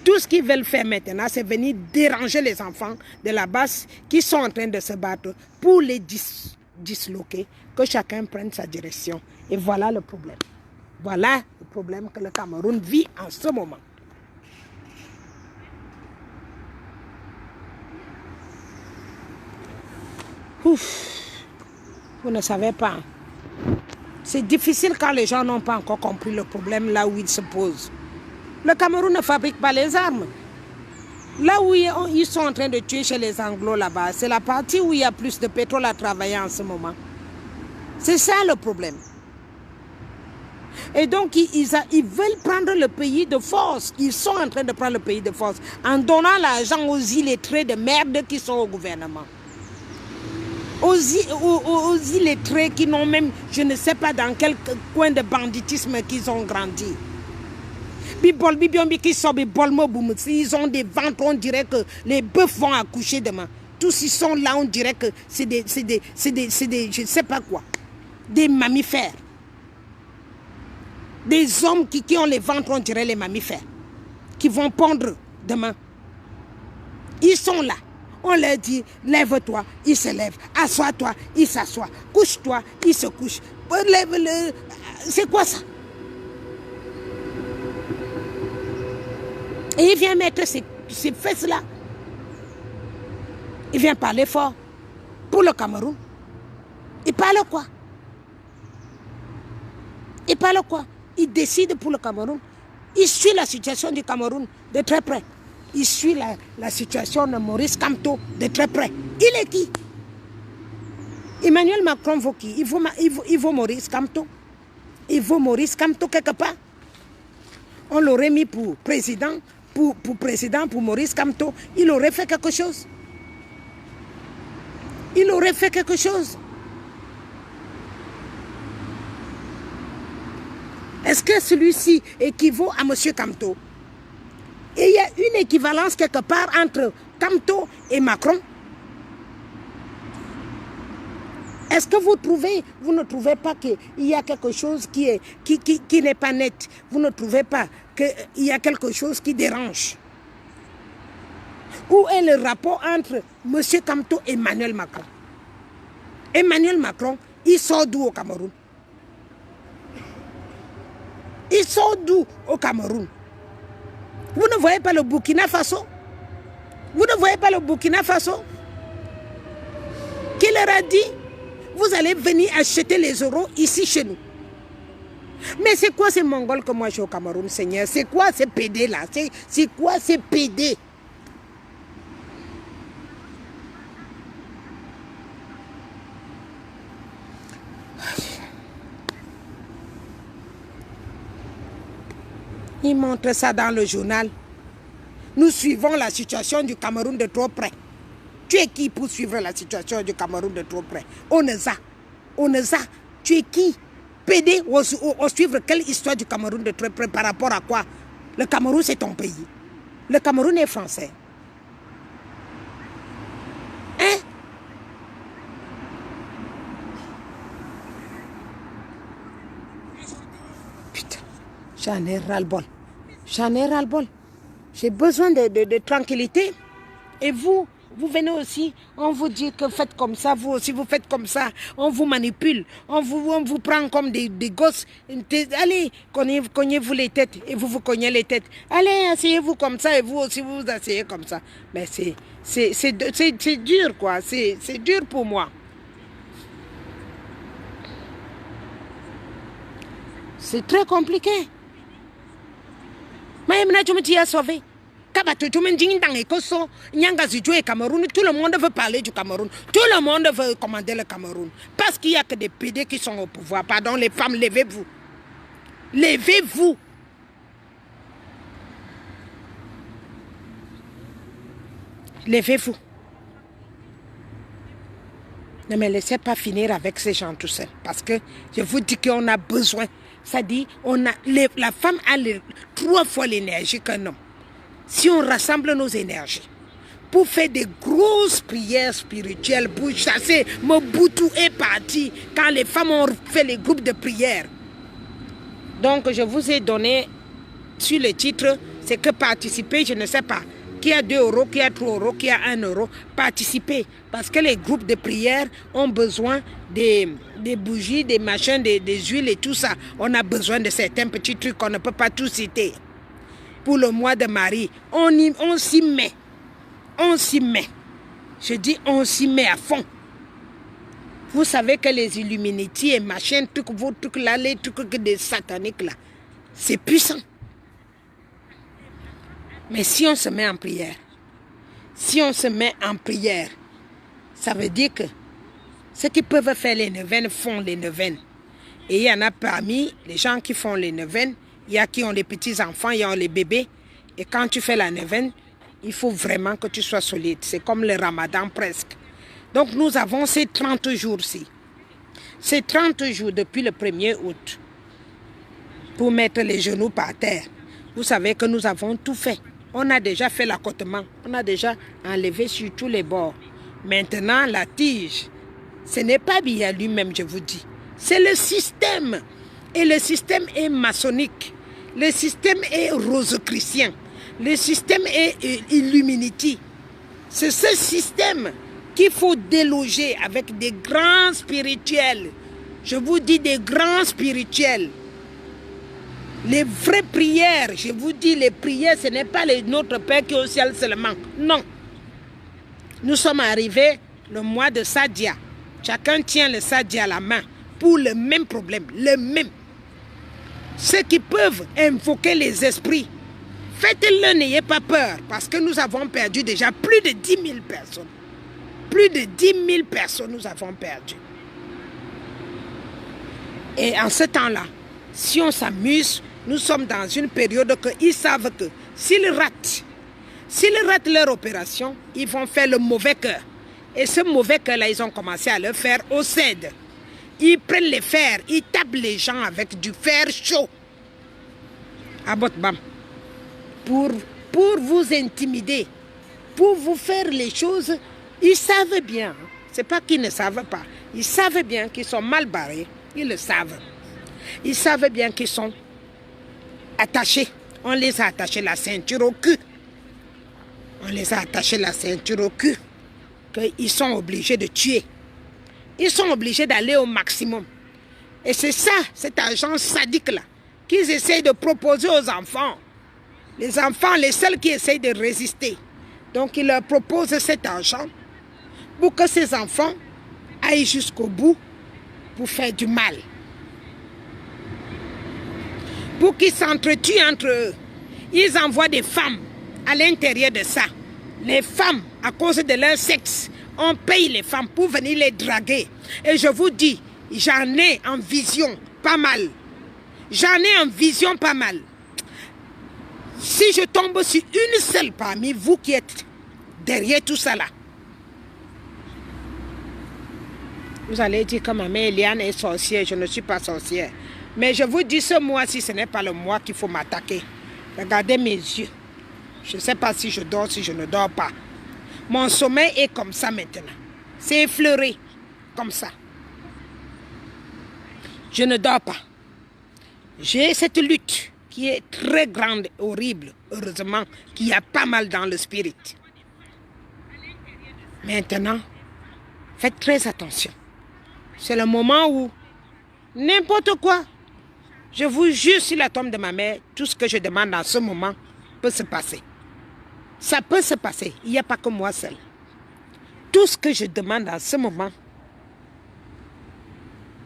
Tout ce qu'ils veulent faire maintenant, c'est venir déranger les enfants de la base qui sont en train de se battre pour les disloquer, que chacun prenne sa direction. Et voilà le problème. Voilà le problème que le Cameroun vit en ce moment. Ouf, vous ne savez pas. C'est difficile quand les gens n'ont pas encore compris le problème là où il se pose. Le Cameroun ne fabrique pas les armes. Là où ils sont en train de tuer chez les Anglos là-bas, c'est la partie où il y a plus de pétrole à travailler en ce moment. C'est ça le problème. Et donc, ils veulent prendre le pays de force. Ils sont en train de prendre le pays de force en donnant l'argent aux illettrés de merde qui sont au gouvernement. Aux illettrés qui n'ont même, je ne sais pas dans quel coin de banditisme qu'ils ont grandi. Ils ont des ventres, on dirait que les bœufs vont accoucher demain. Tous ils sont là, on dirait que c'est des je ne sais pas quoi, des mammifères. Des hommes qui ont les ventres, on dirait les mammifères, qui vont pondre demain. Ils sont là. On leur dit, lève-toi, ils se lèvent. Assois-toi, ils s'assoient. Couche-toi, ils se couchent. C'est quoi ça? Et il vient mettre ses fesses-là. Il vient parler fort pour le Cameroun. Il parle quoi? Il parle quoi? Il décide pour le Cameroun. Il suit la situation du Cameroun de très près. Il suit la situation de Maurice Kamto de très près. Il est qui? Emmanuel Macron vaut qui? Il vaut Maurice Kamto. Il vaut Maurice Kamto quelque part. On l'aurait mis pour président, pour Maurice Kamto. Il aurait fait quelque chose. Il aurait fait quelque chose. Est-ce que celui-ci équivaut à M. Kamto? Et il y a une équivalence quelque part entre Kamto et Macron. Est-ce que vous ne trouvez pas qu'il y a quelque chose qui n'est pas net? Vous ne trouvez pas qu'il y a quelque chose qui dérange? Où est le rapport entre M. Kamto et Emmanuel Macron? Emmanuel Macron, il sort d'où au Cameroun? Il sort d'où au Cameroun? Vous ne voyez pas le Burkina Faso? Vous ne voyez pas le Burkina Faso? Qui leur a dit, vous allez venir acheter les euros ici chez nous? Mais c'est quoi ces Mongols que moi j'ai au Cameroun, Seigneur? C'est quoi ces PD là? C'est quoi ces PD? Il montre ça dans le journal. Nous suivons la situation du Cameroun de trop près. Tu es qui pour suivre la situation du Cameroun de trop près? Oneza, tu es qui? PD ou suivre quelle histoire du Cameroun de trop près par rapport à quoi? Le Cameroun c'est ton pays. Le Cameroun est français. Hein? Putain, j'en ai ras-le-bol. J'en ai ras-le-bol. J'ai besoin de tranquillité. Et vous venez aussi, on vous dit que faites comme ça, vous aussi vous faites comme ça. On vous manipule, on vous prend comme des gosses. Allez, cognez-vous les têtes et vous cognez les têtes. Allez, asseyez-vous comme ça et vous aussi vous vous asseyez comme ça. Mais c'est dur quoi, c'est dur pour moi. C'est très compliqué. Mais tu me dis à sauver. Tout le monde veut parler du Cameroun. Tout le monde veut commander le Cameroun. Parce qu'il n'y a que des PD qui sont au pouvoir. Pardon, les femmes, levez-vous. Levez-vous. Levez-vous. Ne me laissez pas finir avec ces gens tout seuls. Parce que je vous dis qu'on a besoin. Ça dit, la femme a 3 fois l'énergie qu'un homme. Si on rassemble nos énergies pour faire des grosses prières spirituelles, pour chasser, Mobutu est parti quand les femmes ont fait les groupes de prière. Donc je vous ai donné sur le titre, c'est que participer, je ne sais pas, qui a 2 euros, qui a 3 euros, qui a 1 euro, participer. Parce que les groupes de prière ont besoin des bougies, des machins, des huiles et tout ça. On a besoin de certains petits trucs qu'on ne peut pas tous citer. Pour le mois de Marie, on s'y met. On s'y met. Je dis on s'y met à fond. Vous savez que les Illuminati et machin, vos trucs là, les trucs des sataniques là, c'est puissant. Mais si on se met en prière, ça veut dire que ceux qui peuvent faire les neuvaines font les neuvaines. Et il y en a parmi les gens qui font les neuvaines, il y a qui ont les petits-enfants, il y a les bébés. Et quand tu fais la neuvaine, il faut vraiment que tu sois solide. C'est comme le ramadan presque. Donc nous avons ces 30 jours-ci. Ces 30 jours depuis le 1er août pour mettre les genoux par terre. Vous savez que nous avons tout fait. On a déjà fait l'accotement. On a déjà enlevé sur tous les bords. Maintenant, la tige, ce n'est pas bien lui-même, je vous dis. C'est le système. Et le système est maçonnique. Le système est rosicrucien. Le système est Illuminati. C'est ce système qu'il faut déloger avec des grands spirituels. Je vous dis des grands spirituels. Les vraies prières, je vous dis les prières, ce n'est pas notre Père qui est au ciel seulement. Non. Nous sommes arrivés le mois de Sadia. Chacun tient le Sadia à la main pour le même problème, le même. Ceux qui peuvent invoquer les esprits, faites-le, n'ayez pas peur, parce que nous avons perdu déjà plus de 10 000 personnes. Plus de 10 000 personnes nous avons perdu. Et en ce temps-là, si on s'amuse, nous sommes dans une période qu'ils savent que s'ils ratent leur opération, ils vont faire le mauvais cœur. Et ce mauvais cœur-là, ils ont commencé à le faire au CED. Ils prennent les fers, ils tapent les gens avec du fer chaud. À Botbam. Pour vous intimider, pour vous faire les choses, ils savent bien. Ce n'est pas qu'ils ne savent pas. Ils savent bien qu'ils sont mal barrés. Ils le savent. Ils savent bien qu'ils sont attachés. On les a attachés la ceinture au cul. On les a attachés la ceinture au cul. Qu'ils sont obligés de tuer. Ils sont obligés d'aller au maximum. Et c'est ça, cet argent sadique-là, qu'ils essayent de proposer aux enfants. Les enfants, les seuls qui essayent de résister. Donc, ils leur proposent cet argent pour que ces enfants aillent jusqu'au bout pour faire du mal. Pour qu'ils s'entretuent entre eux. Ils envoient des femmes à l'intérieur de ça. Les femmes, à cause de leur sexe, on paye les femmes pour venir les draguer. Et je vous dis, j'en ai en vision pas mal. J'en ai en vision pas mal. Si je tombe sur une seule parmi vous qui êtes derrière tout ça là, vous allez dire que ma mère Eliane est sorcière. Je ne suis pas sorcière. Mais je vous dis, ce mois-ci, ce n'est pas le mois qu'il faut m'attaquer. Regardez mes yeux. Je ne sais pas si je dors, si je ne dors pas. Mon sommeil est comme ça maintenant. C'est effleuré, comme ça. Je ne dors pas. J'ai cette lutte qui est très grande, horrible. Heureusement qu'il y a pas mal dans le spirit. Maintenant, faites très attention. C'est le moment où n'importe quoi, je vous jure sur la tombe de ma mère, tout ce que je demande en ce moment peut se passer. Ça peut se passer. Il n'y a pas que moi seul. Tout ce que je demande en ce moment,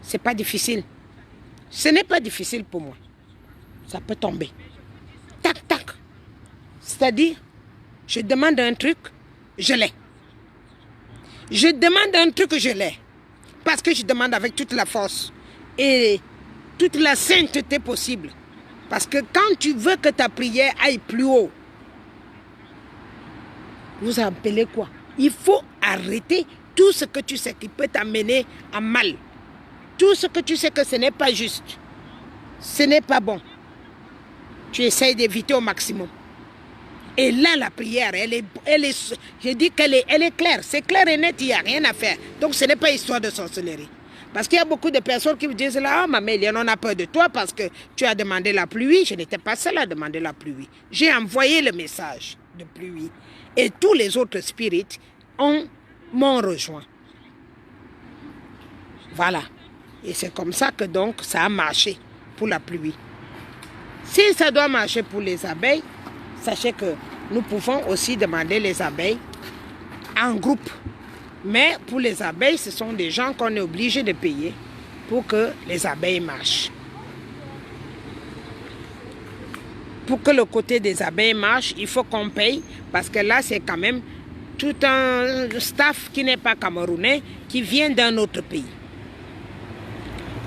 ce n'est pas difficile. Ce n'est pas difficile pour moi. Ça peut tomber. Tac, tac. C'est-à-dire, je demande un truc, je l'ai. Je demande un truc, je l'ai. Parce que je demande avec toute la force et toute la sainteté possible. Parce que quand tu veux que ta prière aille plus haut, vous appelez quoi? Il faut arrêter tout ce que tu sais qui peut t'amener à mal. Tout ce que tu sais que ce n'est pas juste. Ce n'est pas bon. Tu essayes d'éviter au maximum. Et là, la prière, je dis qu'elle est claire. C'est clair et net, il n'y a rien à faire. Donc, ce n'est pas histoire de sorcellerie. Parce qu'il y a beaucoup de personnes qui me disent là, oh, maman, on a peur de toi parce que tu as demandé la pluie. Je n'étais pas seule à demander la pluie. J'ai envoyé le message de pluie. Et tous les autres spirites m'ont rejoint. Voilà. Et c'est comme ça que donc ça a marché pour la pluie. Si ça doit marcher pour les abeilles, sachez que nous pouvons aussi demander les abeilles en groupe. Mais pour les abeilles, ce sont des gens qu'on est obligé de payer pour que les abeilles marchent. Pour que le côté des abeilles marche, il faut qu'on paye parce que là, c'est quand même tout un staff qui n'est pas camerounais, qui vient d'un autre pays.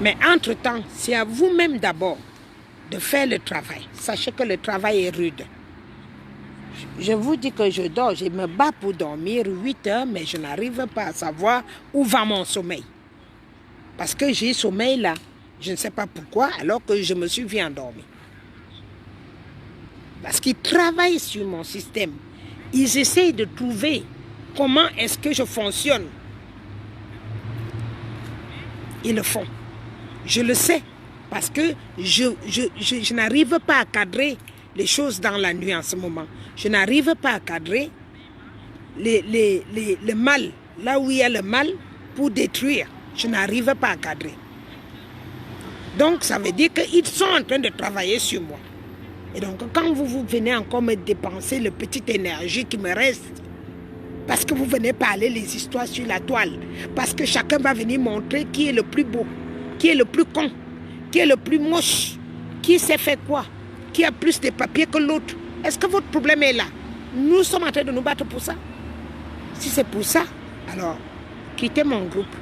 Mais entre-temps, c'est à vous-même d'abord de faire le travail. Sachez que le travail est rude. Je vous dis que je dors, je me bats pour dormir 8 heures, mais je n'arrive pas à savoir où va mon sommeil. Parce que j'ai sommeil là, je ne sais pas pourquoi, alors que je me suis vu endormir. Parce qu'ils travaillent sur mon système. Ils essayent de trouver comment est-ce que je fonctionne. Ils le font. Je le sais. Parce que je n'arrive pas à cadrer les choses dans la nuit en ce moment. Je n'arrive pas à cadrer le mal, là où il y a le mal, pour détruire. Je n'arrive pas à cadrer. Donc, ça veut dire qu'ils sont en train de travailler sur moi. Et donc, quand vous venez encore me dépenser le petit énergie qui me reste, parce que vous venez parler les histoires sur la toile, parce que chacun va venir montrer qui est le plus beau, qui est le plus con, qui est le plus moche, qui sait faire quoi, qui a plus de papiers que l'autre. Est-ce que votre problème est là? Nous sommes en train de nous battre pour ça. Si c'est pour ça, alors, quittez mon groupe.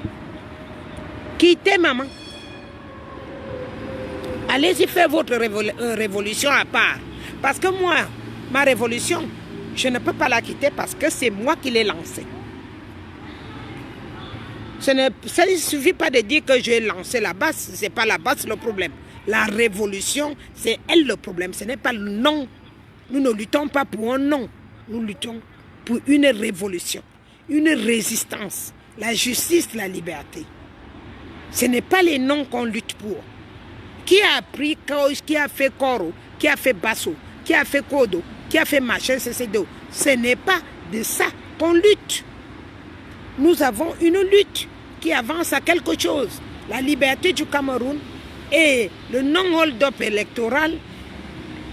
Quittez maman. Allez-y faire votre révolution à part. Parce que moi, ma révolution, je ne peux pas la quitter parce que c'est moi qui l'ai lancée. Ça ne suffit pas de dire que j'ai lancé la base. Ce n'est pas la base le problème. La révolution, c'est elle le problème. Ce n'est pas le non. Nous ne luttons pas pour un non. Nous luttons pour une révolution, une résistance, la justice, la liberté. Ce n'est pas les noms qu'on lutte pour. Qui a appris, qui a fait Koro, qui a fait Basso, qui a fait Kodo, qui a fait machin, CCDO. Ce n'est pas de ça qu'on lutte. Nous avons une lutte qui avance à quelque chose. La liberté du Cameroun et le non-hold-up électoral,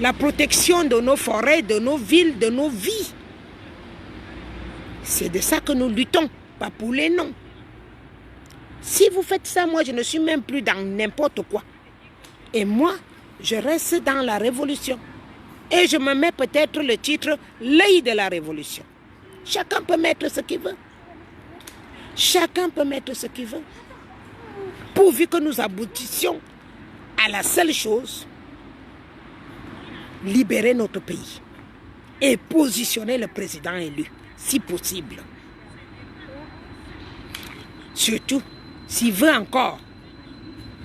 la protection de nos forêts, de nos villes, de nos vies. C'est de ça que nous luttons, pas pour les noms. Si vous faites ça, moi je ne suis même plus dans n'importe quoi. Et moi, je reste dans la révolution. Et je me mets peut-être le titre « L'œil de la révolution ». Chacun peut mettre ce qu'il veut. Chacun peut mettre ce qu'il veut. Pourvu que nous aboutissions à la seule chose, libérer notre pays et positionner le président élu, si possible. Surtout, s'il veut encore.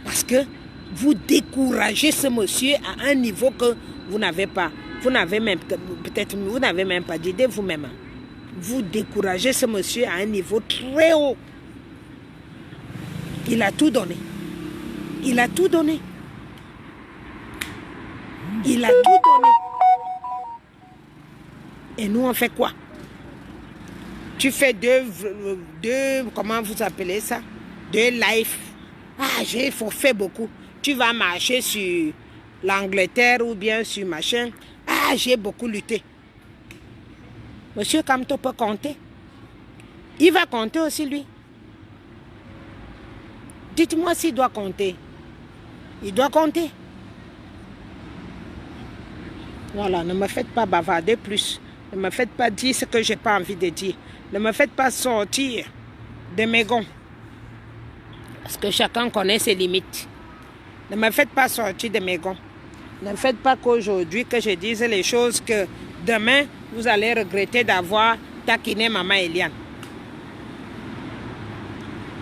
Parce que vous découragez ce monsieur à un niveau que vous n'avez pas. Vous n'avez même, peut-être, vous n'avez même pas d'idée vous-même. Vous découragez ce monsieur à un niveau très haut. Il a tout donné. Il a tout donné. Il a tout donné. Et nous, on fait quoi? Tu fais deux, comment vous appelez ça? Deux lives. Ah, il faut faire beaucoup. Tu vas marcher sur l'Angleterre ou bien sur machin. Ah, j'ai beaucoup lutté. Monsieur Kamto peut compter. Il va compter aussi, lui. Dites-moi s'il doit compter. Il doit compter. Voilà, ne me faites pas bavarder plus. Ne me faites pas dire ce que je n'ai pas envie de dire. Ne me faites pas sortir de mes gonds. Parce que chacun connaît ses limites. Ne me faites pas sortir de mes gonds. Ne faites pas qu'aujourd'hui que je dise les choses que demain, vous allez regretter d'avoir taquiné maman Eliane.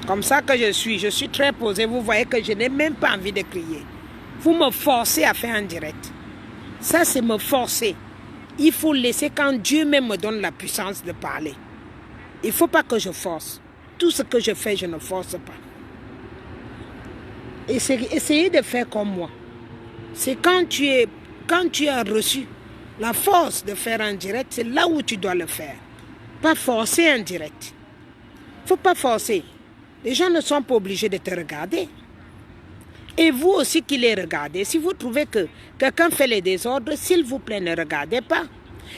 Comme ça que je suis très posée. Vous voyez que je n'ai même pas envie de crier. Vous me forcez à faire un direct. Ça, c'est me forcer. Il faut laisser quand Dieu même me donne la puissance de parler. Il ne faut pas que je force. Tout ce que je fais, je ne force pas. Essayez de faire comme moi. C'est quand tu as reçu la force de faire un direct, c'est là où tu dois le faire. Pas forcer un direct. Il ne faut pas forcer. Les gens ne sont pas obligés de te regarder. Et vous aussi qui les regardez, si vous trouvez que quelqu'un fait les désordres, s'il vous plaît, ne regardez pas.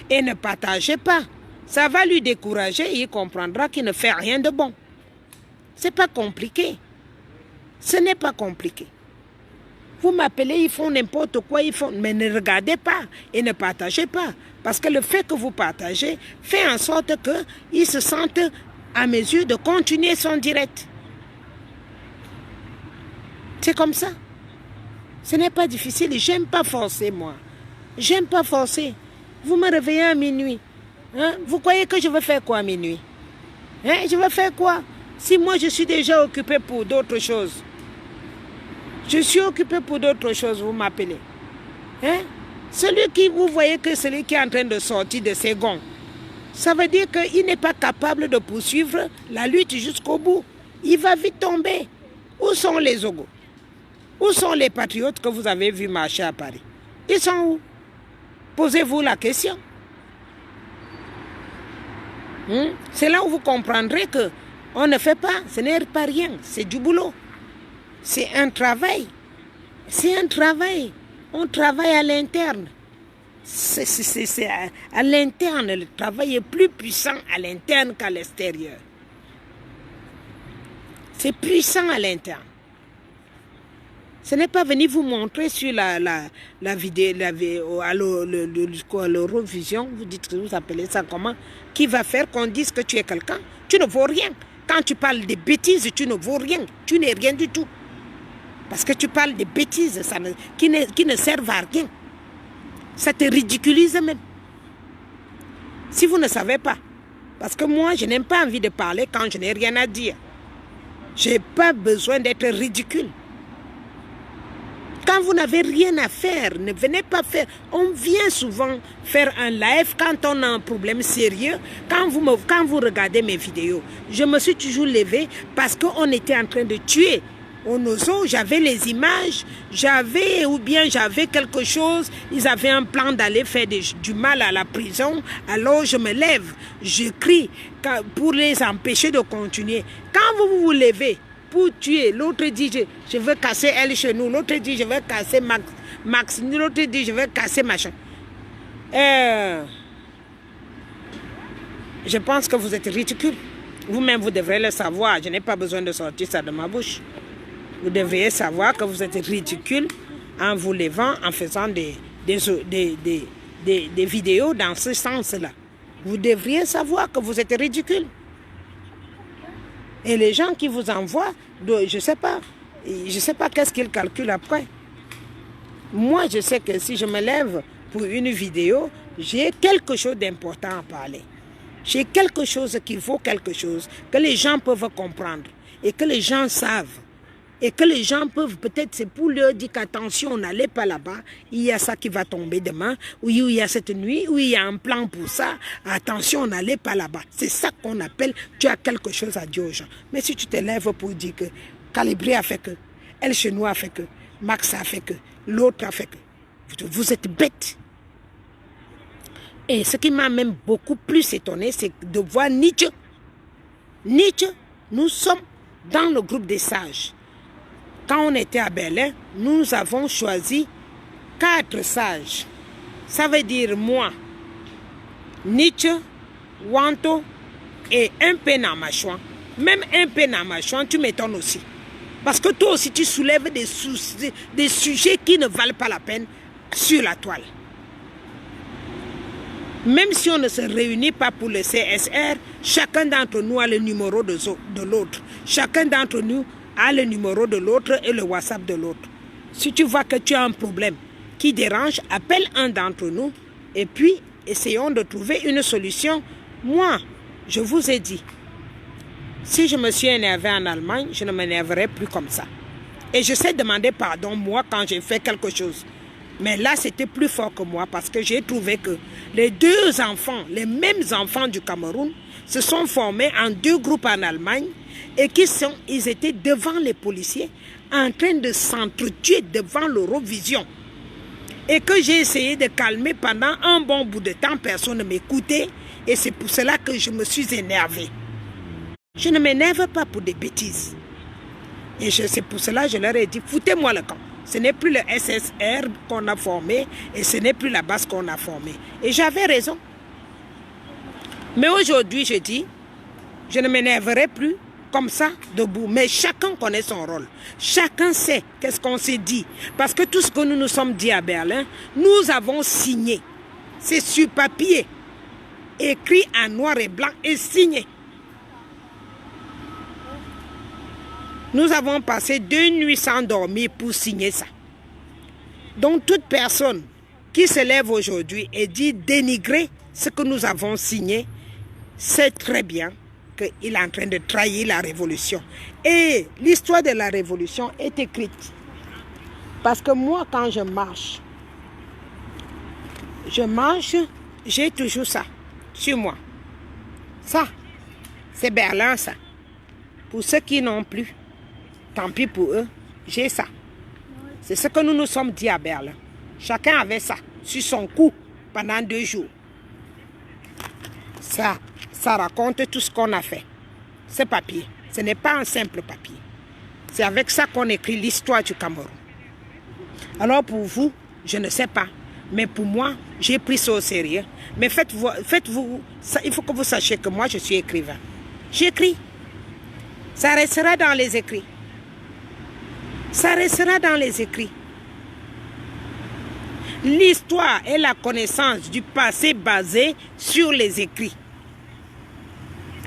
Et ne partagez pas. Ça va lui décourager et il comprendra qu'il ne fait rien de bon. Ce n'est pas compliqué. Ce n'est pas compliqué. Vous m'appelez, ils font n'importe quoi, mais ne regardez pas et ne partagez pas. Parce que le fait que vous partagez fait en sorte qu'ils se sentent à mesure de continuer son direct. C'est comme ça. Ce n'est pas difficile. J'aime pas forcer, moi. J'aime pas forcer. Vous me réveillez à minuit. Hein? Vous croyez que je vais faire quoi à minuit? Hein? Je vais faire quoi? Si moi je suis déjà occupé pour d'autres choses. Je suis occupé pour d'autres choses, vous m'appelez. Hein? Celui qui, vous voyez que celui qui est en train de sortir de ses gonds, ça veut dire qu'il n'est pas capable de poursuivre la lutte jusqu'au bout. Il va vite tomber. Où sont les ogos? Où sont les patriotes que vous avez vus marcher à Paris? Ils sont où? Posez-vous la question. C'est là où vous comprendrez que on ne fait pas, ce n'est pas rien, c'est du boulot. C'est un travail. C'est un travail. On travaille à l'interne. C'est à l'interne. Le travail est plus puissant à l'interne qu'à l'extérieur. C'est puissant à l'interne. Ce n'est pas venir vous montrer sur la vidéo, à l'Eurovision, vous dites que vous appelez ça comment, qui va faire qu'on dise que tu es quelqu'un. Tu ne vaux rien. Quand tu parles de bêtises, tu ne vaux rien. Tu n'es rien du tout. Parce que tu parles de bêtises qui ne servent à rien. Ça te ridiculise même. Si vous ne savez pas. Parce que moi, je n'aime pas envie de parler quand je n'ai rien à dire. Je n'ai pas besoin d'être ridicule. Quand vous n'avez rien à faire, ne venez pas faire. On vient souvent faire un live quand on a un problème sérieux. Quand vous regardez mes vidéos, je me suis toujours levée parce qu'on était en train de tuer. Au Nozo, j'avais les images, j'avais quelque chose, ils avaient un plan d'aller faire du mal à la prison. Alors je me lève, je crie pour les empêcher de continuer. Quand vous vous levez pour tuer, l'autre dit je veux casser elle chez nous, l'autre dit je veux casser Max, l'autre dit je veux casser machin. Je pense que vous êtes ridicule. Vous-même vous devrez le savoir, je n'ai pas besoin de sortir ça de ma bouche. Vous devriez savoir que vous êtes ridicule en vous levant, en faisant des vidéos dans ce sens-là. Vous devriez savoir que vous êtes ridicule. Et les gens qui vous envoient, je ne sais pas qu'est-ce qu'ils calculent après. Moi, je sais que si je me lève pour une vidéo, j'ai quelque chose d'important à parler. J'ai quelque chose qui vaut quelque chose, que les gens peuvent comprendre et que les gens savent. Et que les gens peuvent, peut-être c'est pour leur dire qu'attention, n'allez pas là-bas, il y a ça qui va tomber demain, ou il y a cette nuit, ou il y a un plan pour ça, attention, n'allez pas là-bas. C'est ça qu'on appelle, tu as quelque chose à dire aux gens. Mais si tu te lèves pour dire que Calibré a fait que, El Chenou a fait que, Max a fait que, l'autre a fait que, vous êtes bêtes. Et ce qui m'a même beaucoup plus étonné, c'est de voir Nietzsche. Nietzsche, nous sommes dans le groupe des sages. Quand on était à Berlin, nous avons choisi 4 sages. Ça veut dire moi, Nietzsche, Wanto et un peu Namachouan. Même un peu Namachouan, tu m'étonnes aussi. Parce que toi aussi, tu soulèves des sujets qui ne valent pas la peine sur la toile. Même si on ne se réunit pas pour le CSR, chacun d'entre nous a le numéro de l'autre. Chacun d'entre nous a le numéro de l'autre et le WhatsApp de l'autre. Si tu vois que tu as un problème qui dérange, appelle un d'entre nous et puis essayons de trouver une solution. Moi, je vous ai dit, si je me suis énervé en Allemagne, je ne m'énerverai plus comme ça. Et je sais demander pardon, moi, quand j'ai fait quelque chose. Mais là, c'était plus fort que moi parce que j'ai trouvé que les 2 enfants, les mêmes enfants du Cameroun, se sont formés en 2 groupes en Allemagne et ils étaient devant les policiers en train de s'entretuer devant l'Eurovision. Et que j'ai essayé de calmer pendant un bon bout de temps, personne ne m'écoutait et c'est pour cela que je me suis énervé. Je ne m'énerve pas pour des bêtises. Et c'est pour cela que je leur ai dit, foutez-moi le camp. Ce n'est plus le SSR qu'on a formé et ce n'est plus la base qu'on a formée. Et j'avais raison. Mais aujourd'hui, je dis, je ne m'énerverai plus comme ça, debout. Mais chacun connaît son rôle. Chacun sait qu'est-ce qu'on s'est dit. Parce que tout ce que nous nous sommes dit à Berlin, nous avons signé. C'est sur papier, écrit en noir et blanc et signé. Nous avons passé 2 nuits sans dormir pour signer ça. Donc toute personne qui se lève aujourd'hui et dit dénigrer ce que nous avons signé, sait très bien qu'il est en train de trahir la révolution. Et l'histoire de la révolution est écrite. Parce que moi, quand je marche, j'ai toujours ça sur moi. Ça, c'est Berlin, ça. Pour ceux qui n'ont plus, tant pis pour eux, j'ai ça. C'est ce que nous nous sommes dit à Berlin. Chacun avait ça sur son cou pendant 2 jours. Ça raconte tout ce qu'on a fait. Ce papier, ce n'est pas un simple papier. C'est avec ça qu'on écrit l'histoire du Cameroun. Alors pour vous, je ne sais pas. Mais pour moi, j'ai pris ça au sérieux. Mais faites-vous, il faut que vous sachiez que moi, je suis écrivain. J'écris. Ça restera dans les écrits. Ça restera dans les écrits. L'histoire est la connaissance du passé basée sur les écrits.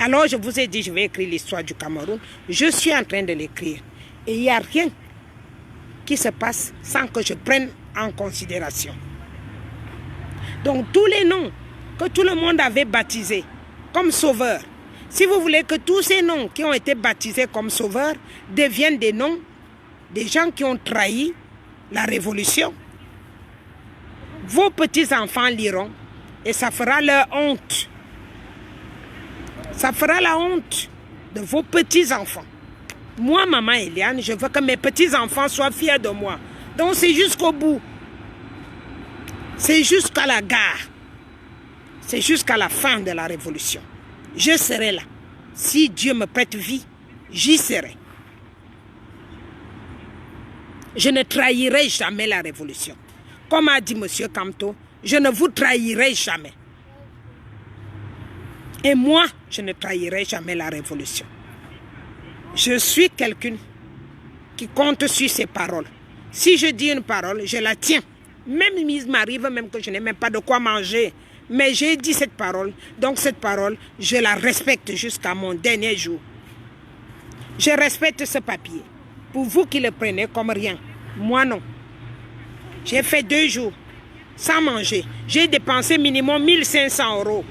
Alors je vous ai dit, je vais écrire l'histoire du Cameroun. Je suis en train de l'écrire. Et il n'y a rien qui se passe sans que je prenne en considération. Donc tous les noms que tout le monde avait baptisés comme sauveurs, si vous voulez que tous ces noms qui ont été baptisés comme sauveurs deviennent des noms des gens qui ont trahi la révolution, vos petits-enfants liront et ça fera leur honte. Ça fera la honte de vos petits-enfants. Moi, maman Eliane, je veux que mes petits-enfants soient fiers de moi. Donc c'est jusqu'au bout. C'est jusqu'à la gare. C'est jusqu'à la fin de la révolution. Je serai là. Si Dieu me prête vie, j'y serai. Je ne trahirai jamais la révolution. Comme a dit M. Kamto, je ne vous trahirai jamais. Et moi, je ne trahirai jamais la révolution. Je suis quelqu'un qui compte sur ses paroles. Si je dis une parole, je la tiens. Même il m'arrive même que je n'ai même pas de quoi manger. Mais j'ai dit cette parole. Donc cette parole, je la respecte jusqu'à mon dernier jour. Je respecte ce papier. Pour vous qui le prenez comme rien, moi non. J'ai fait 2 jours sans manger. J'ai dépensé minimum 1500 €.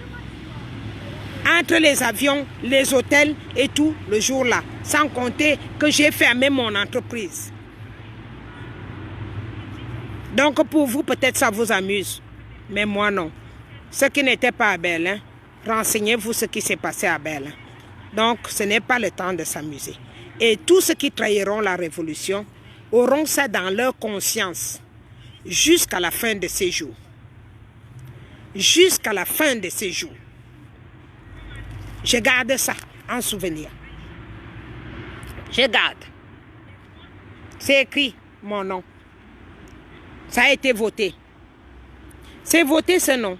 Entre les avions, les hôtels et tout le jour-là. Sans compter que j'ai fermé mon entreprise. Donc pour vous, peut-être ça vous amuse. Mais moi non. Ceux qui n'étaient pas à Berlin, renseignez-vous ce qui s'est passé à Berlin. Donc ce n'est pas le temps de s'amuser. Et tous ceux qui trahiront la révolution auront ça dans leur conscience. Jusqu'à la fin de ces jours. Jusqu'à la fin de ces jours. Je garde ça en souvenir. Je garde. C'est écrit mon nom. Ça a été voté. C'est voté ce nom.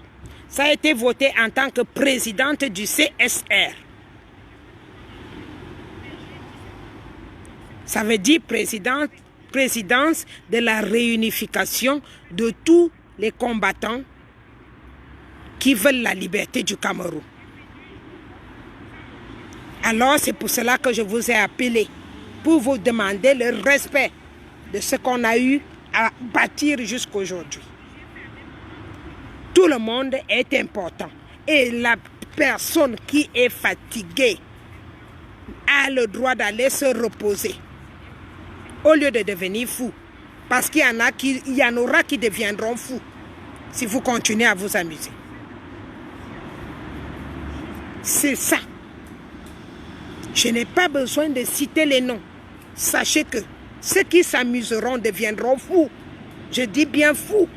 Ça a été voté en tant que présidente du CSR. Ça veut dire présidence de la réunification de tous les combattants qui veulent la liberté du Cameroun. Alors c'est pour cela que je vous ai appelé, pour vous demander le respect de ce qu'on a eu à bâtir jusqu'à aujourd'hui. Tout le monde est important et la personne qui est fatiguée a le droit d'aller se reposer au lieu de devenir fou. Parce qu'il y en aura qui deviendront fous si vous continuez à vous amuser. C'est ça. Je n'ai pas besoin de citer les noms. Sachez que ceux qui s'amuseront deviendront fous. Je dis bien fous.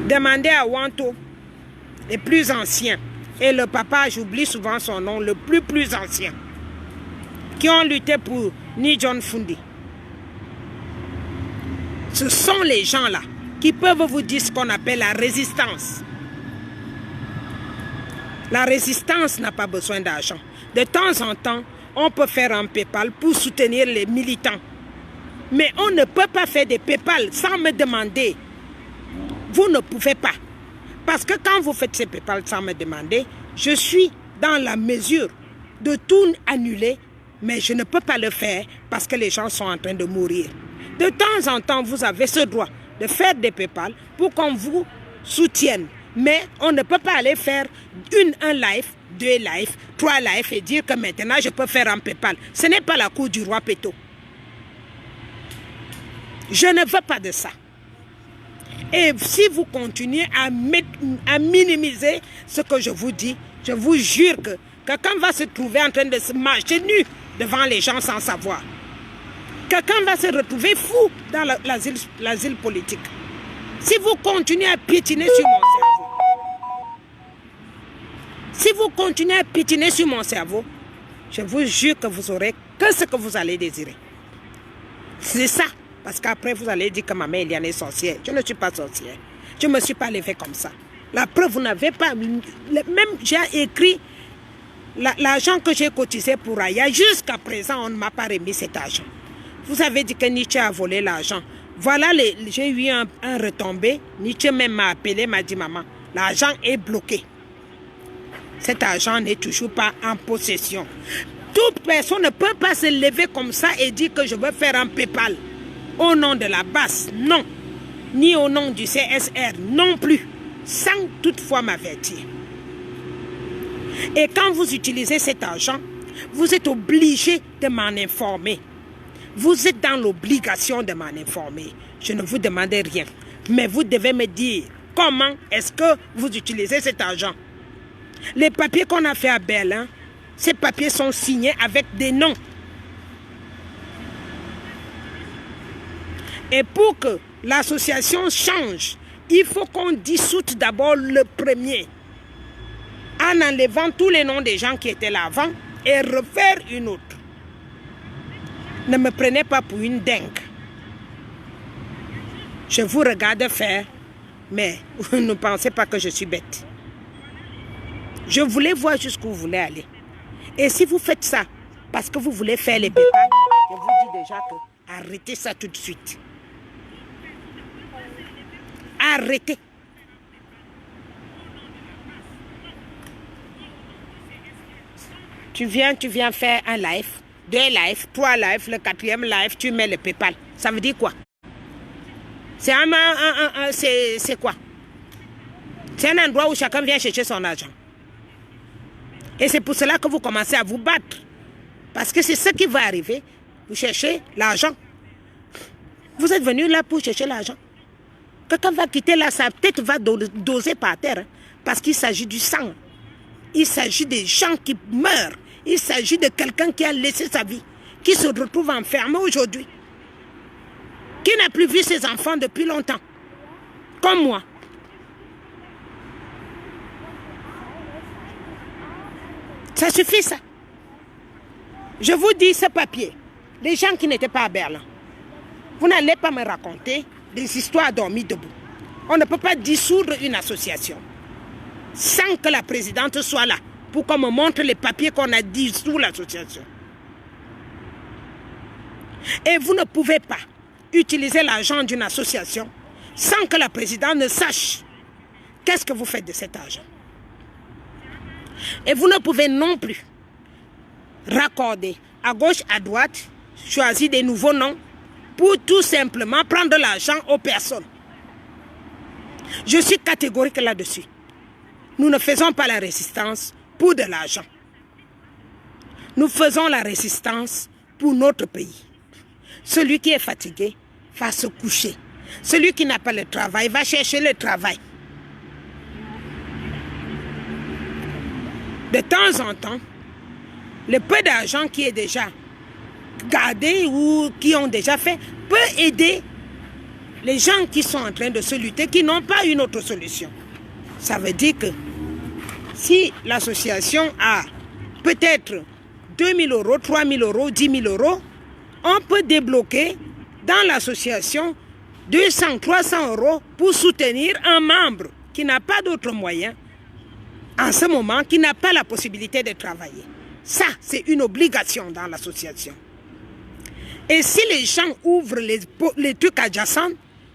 Demandez à Wanto, les plus anciens, et le papa, j'oublie souvent son nom, le plus ancien, qui ont lutté pour Ni John Fundi. Ce sont les gens-là qui peuvent vous dire ce qu'on appelle la résistance. La résistance n'a pas besoin d'argent. De temps en temps, on peut faire un PayPal pour soutenir les militants. Mais on ne peut pas faire des PayPal sans me demander. Vous ne pouvez pas. Parce que quand vous faites ces PayPal sans me demander, je suis dans la mesure de tout annuler, mais je ne peux pas le faire parce que les gens sont en train de mourir. De temps en temps, vous avez ce droit de faire des PayPal pour qu'on vous soutienne. Mais on ne peut pas aller faire un live, 2 lives, 3 lives et dire que maintenant je peux faire un PayPal. Ce n'est pas la cour du roi Péto. Je ne veux pas de ça. Et si vous continuez à minimiser ce que je vous dis, je vous jure que quelqu'un va se trouver en train de se marcher nu devant les gens sans savoir. quelqu'un va se retrouver fou dans l'asile politique. Si vous continuez à piétiner sur mon cerveau, si vous continuez à piétiner sur mon cerveau, je vous jure que vous aurez que ce que vous allez désirer. C'est ça. Parce qu'après, vous allez dire que ma mère, Eliane est sorcière. Je ne suis pas sorcière. Je ne me suis pas levée comme ça. La preuve, vous n'avez pas... Même j'ai écrit l'argent que j'ai cotisé pour Aya. Jusqu'à présent, on ne m'a pas remis cet argent. Vous avez dit que Nietzsche a volé l'argent. Voilà, j'ai eu un retombé. Nietzsche même m'a appelé, m'a dit, maman, l'argent est bloqué. Cet argent n'est toujours pas en possession. Toute personne ne peut pas se lever comme ça et dire que je veux faire un PayPal. Au nom de la base, non. Ni au nom du CSR, non plus. Sans toutefois m'avertir. Et quand vous utilisez cet argent, vous êtes obligé de m'en informer. Vous êtes dans l'obligation de m'en informer. Je ne vous demande rien. Mais vous devez me dire comment est-ce que vous utilisez cet argent. Les papiers qu'on a fait à Berlin, ces papiers sont signés avec des noms. Et pour que l'association change, il faut qu'on dissoute d'abord le premier. En enlevant tous les noms des gens qui étaient là avant et refaire une autre. Ne me prenez pas pour une dingue. Je vous regarde faire, mais ne pensez pas que je suis bête. Je voulais voir jusqu'où vous voulez aller. Et si vous faites ça, parce que vous voulez faire les PayPal, je vous dis déjà que arrêtez ça tout de suite. Arrêtez. Tu viens faire un live, 2 lives, 3 lives, le 4e live, tu mets le PayPal. Ça veut dire quoi? C'est c'est quoi? C'est un endroit où chacun vient chercher son argent. Et c'est pour cela que vous commencez à vous battre. Parce que c'est ce qui va arriver. Vous cherchez l'argent. Vous êtes venu là pour chercher l'argent. Quelqu'un va quitter là, sa tête va doser par terre. Hein, parce qu'il s'agit du sang. Il s'agit des gens qui meurent. Il s'agit de quelqu'un qui a laissé sa vie. Qui se retrouve enfermé aujourd'hui. Qui n'a plus vu ses enfants depuis longtemps. Comme moi. Ça suffit ça. Je vous dis ce papier. Les gens qui n'étaient pas à Berlin. Vous n'allez pas me raconter des histoires dormies debout. On ne peut pas dissoudre une association sans que la présidente soit là pour qu'on me montre les papiers qu'on a dissous l'association. Et vous ne pouvez pas utiliser l'argent d'une association sans que la présidente ne sache qu'est-ce que vous faites de cet argent. Et vous ne pouvez non plus raccorder à gauche, à droite, choisir des nouveaux noms pour tout simplement prendre l'argent aux personnes. Je suis catégorique là-dessus. Nous ne faisons pas la résistance pour de l'argent. Nous faisons la résistance pour notre pays. Celui qui est fatigué va se coucher. Celui qui n'a pas le travail va chercher le travail. De temps en temps, le peu d'argent qui est déjà gardé ou qui ont déjà fait peut aider les gens qui sont en train de se lutter, qui n'ont pas une autre solution. Ça veut dire que si l'association a peut-être 2 000 €, 3 000 €, 10 000 €, on peut débloquer dans l'association 200, 300 € pour soutenir un membre qui n'a pas d'autre moyen en ce moment, qui n'a pas la possibilité de travailler. Ça, c'est une obligation dans l'association. Et si les gens ouvrent les trucs adjacents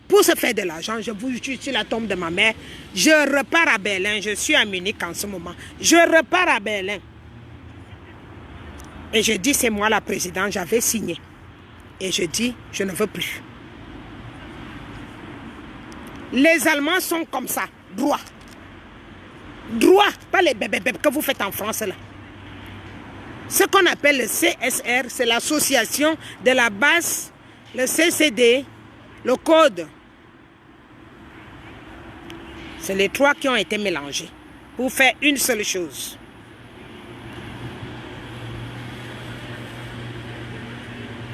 pour se faire de l'argent, je vous jure sur la tombe de ma mère, je repars à Berlin. Je suis à Munich en ce moment. Je repars à Berlin. Et je dis, c'est moi la présidente, j'avais signé. Et je dis, je ne veux plus. Les Allemands sont comme ça, droit. Droit, pas les bébés que vous faites en France là. Ce qu'on appelle le CSR, c'est l'association de la base, le CCD, le code. C'est les trois qui ont été mélangés pour faire une seule chose.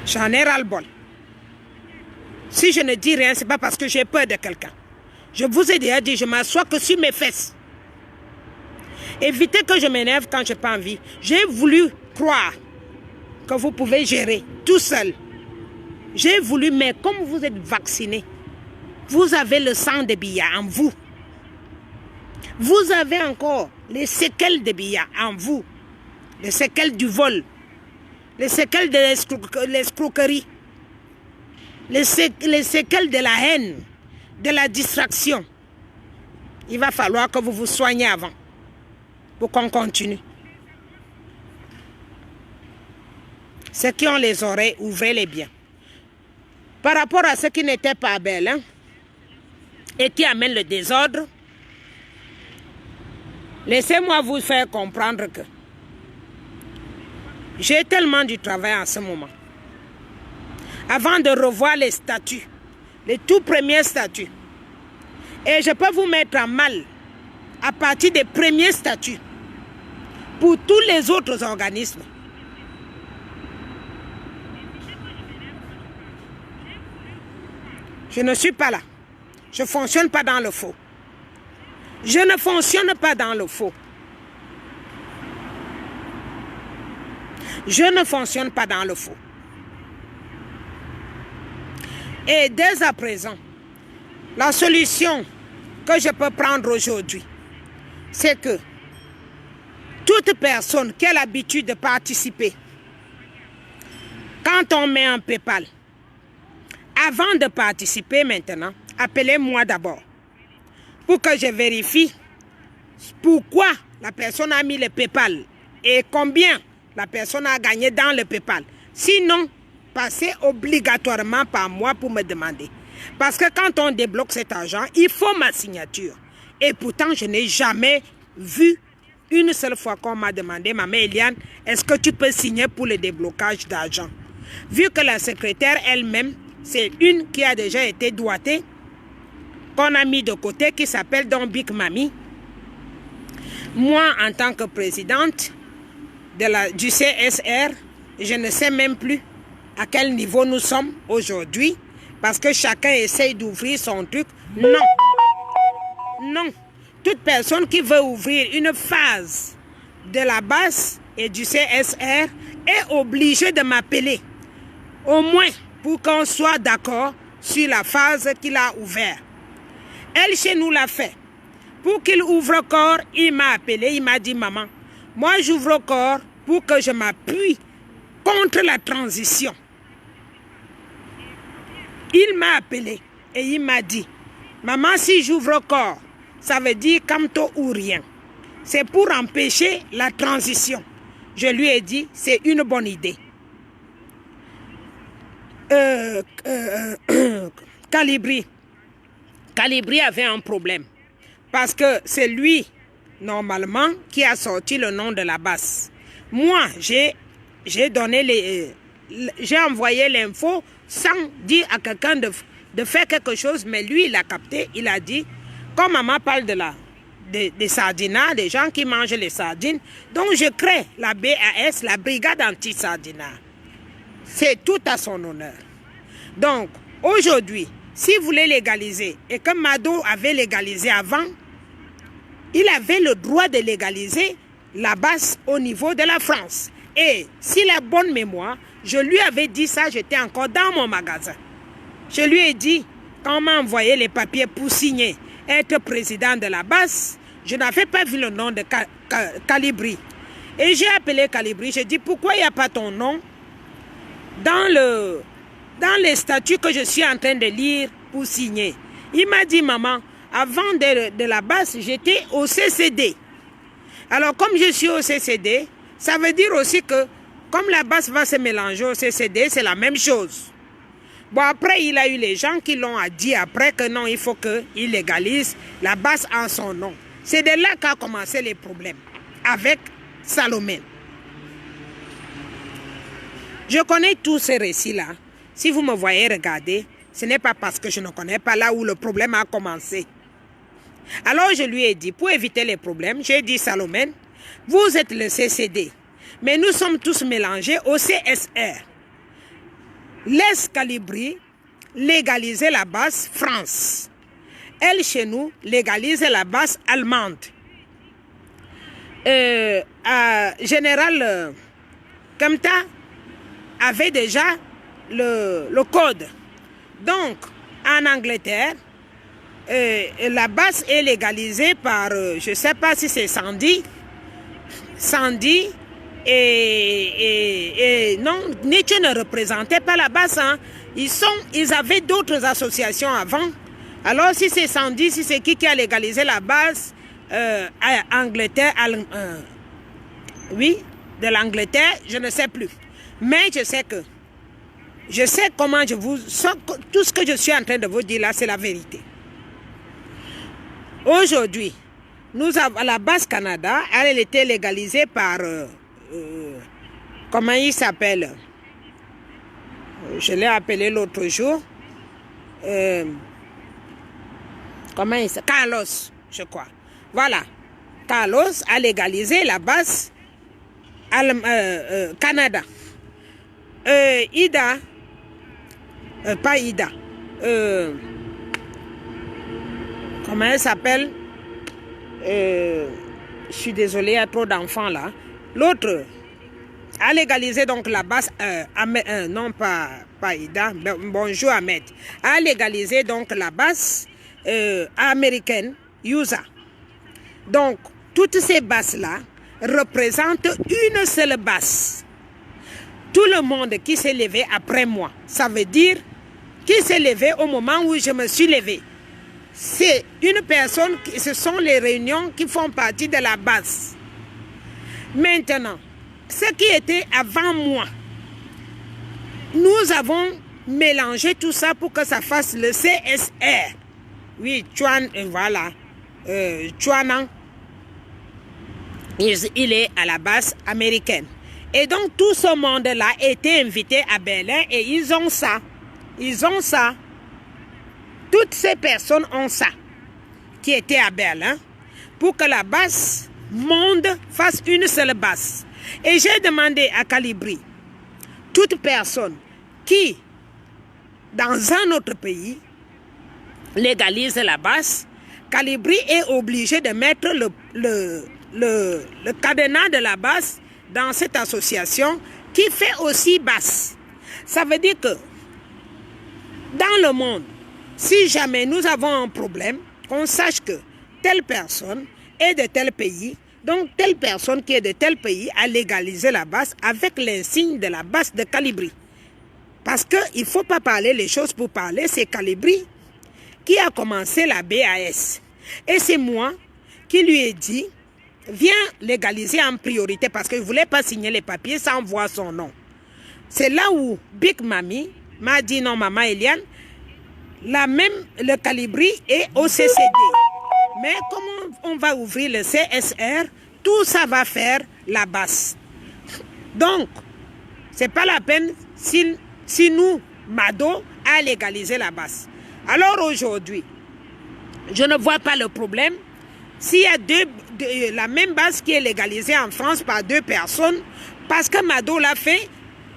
J'en ai ras-le-bol. Si je ne dis rien, ce n'est pas parce que j'ai peur de quelqu'un. Je vous ai déjà dit, je m'assois que sur mes fesses. Évitez que je m'énerve quand je n'ai pas envie. J'ai voulu croire que vous pouvez gérer tout seul. J'ai voulu, mais comme vous êtes vacciné, vous avez le sang de Biya en vous. Vous avez encore les séquelles de Biya en vous. Les séquelles du vol. Les séquelles de l'escroquerie. Les séquelles de la haine. De la distraction. Il va falloir que vous vous soignez avant. Pour qu'on continue. Ceux qui ont les oreilles, ouvrez-les bien. Par rapport à ceux qui n'étaient pas belles, hein, et qui amènent le désordre, laissez-moi vous faire comprendre que j'ai tellement du travail en ce moment. Avant de revoir les statuts, les tout premiers statuts, et je peux vous mettre en mal à partir des premiers statuts pour tous les autres organismes. Je ne suis pas là. Je ne fonctionne pas dans le faux. Je ne fonctionne pas dans le faux. Je ne fonctionne pas dans le faux. Et dès à présent, la solution que je peux prendre aujourd'hui, c'est que toute personne qui a l'habitude de participer, quand on met un PayPal, avant de participer maintenant, appelez-moi d'abord pour que je vérifie pourquoi la personne a mis le PayPal et combien la personne a gagné dans le PayPal. Sinon, passez obligatoirement par moi pour me demander. Parce que quand on débloque cet argent, il faut ma signature. Et pourtant, je n'ai jamais vu une seule fois qu'on m'a demandé, maman Eliane, est-ce que tu peux signer pour le déblocage d'argent? Vu que la secrétaire elle-même, c'est une qui a déjà été doigtée, qu'on a mis de côté, qui s'appelle donc Big Mami. Moi, en tant que présidente du CSR, je ne sais même plus à quel niveau nous sommes aujourd'hui, parce que chacun essaye d'ouvrir son truc. Non. Non. Toute personne qui veut ouvrir une phase de la base et du CSR est obligée de m'appeler. Au moins pour qu'on soit d'accord sur la phase qu'il a ouverte. Elle, chez nous, l'a fait. Pour qu'il ouvre corps, il m'a appelé, il m'a dit, maman, moi j'ouvre corps pour que je m'appuie contre la transition. Il m'a appelé et il m'a dit, maman, si j'ouvre corps, ça veut dire Kamto ou rien. C'est pour empêcher la transition. Je lui ai dit, c'est une bonne idée. Calibri avait un problème. Parce que c'est lui, normalement, qui a sorti le nom de la base. Moi, j'ai envoyé l'info sans dire à quelqu'un de faire quelque chose, mais lui, il a capté, il a dit, comme maman parle des sardinats, des gens qui mangent les sardines, donc je crée la BAS, la brigade anti-sardinat. C'est tout à son honneur. Donc, aujourd'hui, si vous voulez légaliser, et que Mado avait légalisé avant, il avait le droit de légaliser la base au niveau de la France. Et s'il a bonne mémoire, je lui avais dit ça, j'étais encore dans mon magasin. Je lui ai dit, quand on m'a envoyé les papiers pour signer, être président de la base, je n'avais pas vu le nom de Calibri. Et j'ai appelé Calibri, j'ai dit, pourquoi il n'y a pas ton nom dans les statuts que je suis en train de lire pour signer? Il m'a dit, maman, avant de la base, j'étais au CCD. Alors, comme je suis au CCD, ça veut dire aussi que, comme la base va se mélanger au CCD, c'est la même chose. Bon, après, il a eu les gens qui l'ont dit après que non, il faut qu'il légalise la base en son nom. C'est de là qu'a commencé les problèmes avec Salomé. Je connais tous ces récits-là. Si vous me voyez regarder, ce n'est pas parce que je ne connais pas là où le problème a commencé. Alors je lui ai dit, pour éviter les problèmes, j'ai dit, Salomé, vous êtes le CCD, mais nous sommes tous mélangés au CSR. Laisse Calibri légaliser la base France. Elle, chez nous, légalise la base allemande. Général Kempta avait déjà le code. Donc, en Angleterre, la base est légalisée par, je ne sais pas si c'est Sandy, et non, Nietzsche ne représentait pas la base. Hein. Ils avaient d'autres associations avant. Alors, si c'est Sandy, si c'est qui a légalisé la base à Angleterre, oui, de l'Angleterre, je ne sais plus. Mais je sais comment tout ce que je suis en train de vous dire là, c'est la vérité. Aujourd'hui, nous avons la base Canada, elle était légalisée par, comment il s'appelle? Je l'ai appelé l'autre jour. Comment il s'appelle? Carlos, je crois. Voilà. Carlos a légalisé la base Canada. Ida, pas Ida, comment elle s'appelle? Je suis désolée, il y a trop d'enfants là. L'autre a légalisé donc la base, non pas Ida, bonjour Ahmed, a légalisé donc la base américaine, USA. Donc, toutes ces bases-là représentent une seule base. Tout le monde qui s'est levé après moi, ça veut dire qui s'est levé au moment où je me suis levé. C'est une personne, ce sont les réunions qui font partie de la base. Maintenant, ce qui était avant moi, nous avons mélangé tout ça pour que ça fasse le CSR. Oui, voilà. Chuanan, il est à la base américaine. Et donc, tout ce monde-là était invité à Berlin et ils ont ça. Ils ont ça. Toutes ces personnes ont ça, qui étaient à Berlin, pour que la base monde fasse une seule base. Et j'ai demandé à Calibri, toute personne qui, dans un autre pays, légalise la base, Calibri est obligé de mettre le cadenas de la base dans cette association qui fait aussi base. Ça veut dire que dans le monde, si jamais nous avons un problème, qu'on sache que telle personne est de tel pays, donc telle personne qui est de tel pays a légalisé la base avec l'insigne de la base de Calibri. Parce qu'il ne faut pas parler les choses pour parler, c'est Calibri qui a commencé la BAS. Et c'est moi qui lui ai dit, viens légaliser en priorité parce que je ne voulais pas signer les papiers sans voir son nom. C'est là où Big Mami m'a dit, non, maman Eliane, le Calibri est au CCD. Mais comment on va ouvrir le CSR, tout ça va faire la base. Donc, ce n'est pas la peine si nous, Mado, a légalisé la base. Alors aujourd'hui, je ne vois pas le problème. S'il y a la même base qui est légalisée en France par deux personnes, parce que Mado l'a fait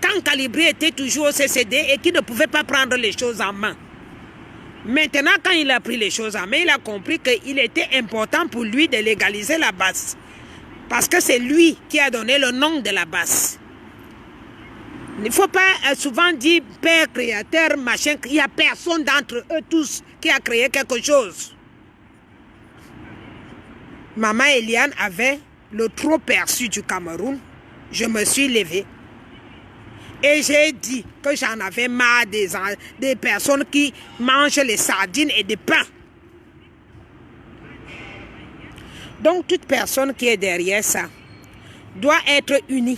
quand Calibri était toujours au CCD et qu'il ne pouvait pas prendre les choses en main. Maintenant, quand il a pris les choses en main, il a compris qu'il était important pour lui de légaliser la base. Parce que c'est lui qui a donné le nom de la base. Il ne faut pas souvent dire père, créateur, machin. Il n'y a personne d'entre eux tous qui a créé quelque chose. Maman Eliane avait le trop perçu du Cameroun. Je me suis levée. Et j'ai dit que j'en avais marre des personnes qui mangent les sardines et des pains. Donc, toute personne qui est derrière ça doit être unie,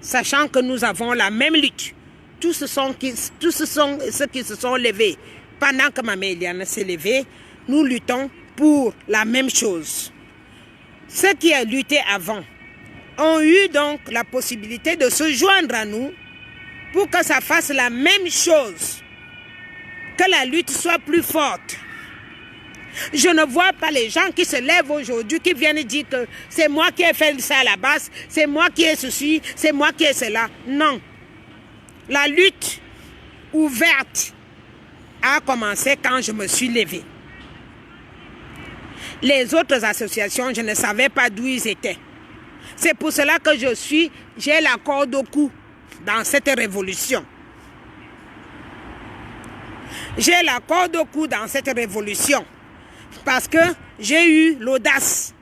sachant que nous avons la même lutte. Tous ceux qui se sont levés pendant que Maman Eliane s'est levée, nous luttons pour la même chose. Ceux qui ont lutté avant ont eu donc la possibilité de se joindre à nous pour que ça fasse la même chose, que la lutte soit plus forte. Je ne vois pas les gens qui se lèvent aujourd'hui, qui viennent dire que c'est moi qui ai fait ça à la base, c'est moi qui ai ceci, c'est moi qui ai cela. Non. La lutte ouverte a commencé quand je me suis levée. Les autres associations, je ne savais pas d'où ils étaient. C'est pour cela que j'ai la corde au cou dans cette révolution. J'ai la corde au cou dans cette révolution parce que j'ai eu l'audace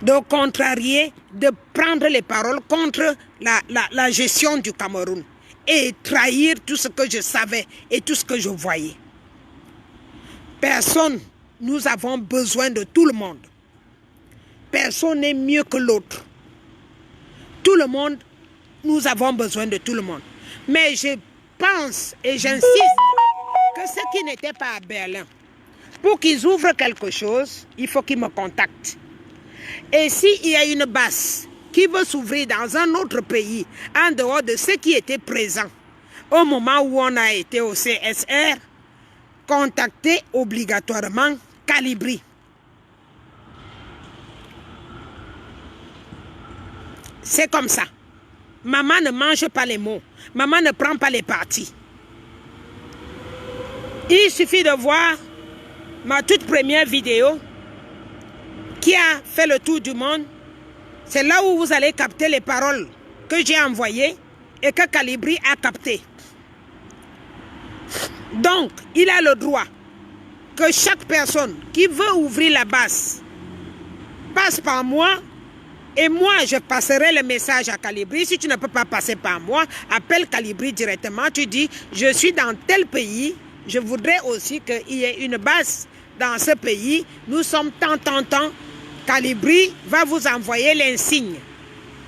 de contrarier, de prendre les paroles contre la gestion du Cameroun et trahir tout ce que je savais et tout ce que je voyais. Personne, nous avons besoin de tout le monde. Personne n'est mieux que l'autre. Tout le monde, nous avons besoin de tout le monde. Mais je pense et j'insiste que ceux qui n'étaient pas à Berlin, pour qu'ils ouvrent quelque chose, il faut qu'ils me contactent. Et s'il y a une base qui veut s'ouvrir dans un autre pays, en dehors de ceux qui étaient présents au moment où on a été au CSR, contactez obligatoirement Calibri. C'est comme ça. Maman ne mange pas les mots. Maman ne prend pas les partis. Il suffit de voir ma toute première vidéo qui a fait le tour du monde. C'est là où vous allez capter les paroles que j'ai envoyées et que Calibri a captées. Donc, il a le droit que chaque personne qui veut ouvrir la base passe par moi et moi, je passerai le message à Calibri. Si tu ne peux pas passer par moi, appelle Calibri directement. Tu dis, je suis dans tel pays, je voudrais aussi qu'il y ait une base dans ce pays. Nous sommes tant. Calibri va vous envoyer l'insigne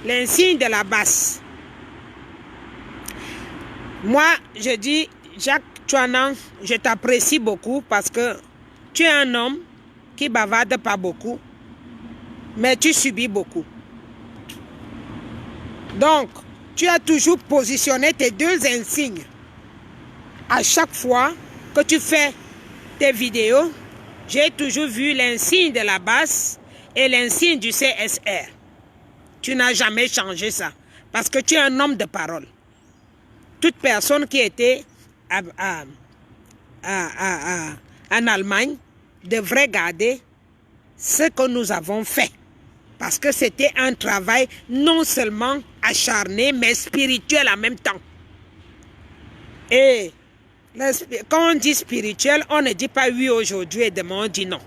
de la base. Moi, je dis, Jacques Chouanan, je t'apprécie beaucoup parce que tu es un homme qui bavarde pas beaucoup, mais tu subis beaucoup. Donc, tu as toujours positionné tes deux insignes. À chaque fois que tu fais tes vidéos, j'ai toujours vu l'insigne de la base et l'insigne du CSR. Tu n'as jamais changé ça parce que tu es un homme de parole. Toute personne qui était en Allemagne devrait garder ce que nous avons fait. Parce que c'était un travail non seulement acharné, mais spirituel en même temps. Et quand on dit spirituel, on ne dit pas oui aujourd'hui et demain on dit non.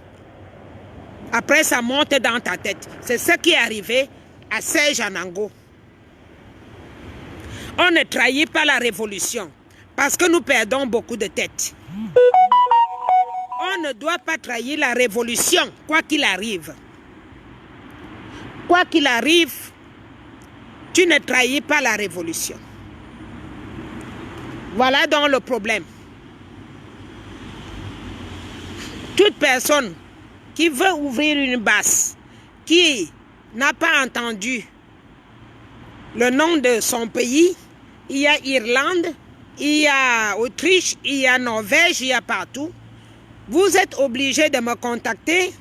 Après, ça monte dans ta tête. C'est ce qui est arrivé à Serge Anango. On ne trahit pas la révolution parce que nous perdons beaucoup de têtes. On ne doit pas trahir la révolution, quoi qu'il arrive. Quoi qu'il arrive, tu ne trahis pas la révolution. Voilà donc le problème. Toute personne qui veut ouvrir une base, qui n'a pas entendu le nom de son pays, il y a Irlande, il y a Autriche, il y a Norvège, il y a partout. Vous êtes obligé de me contacter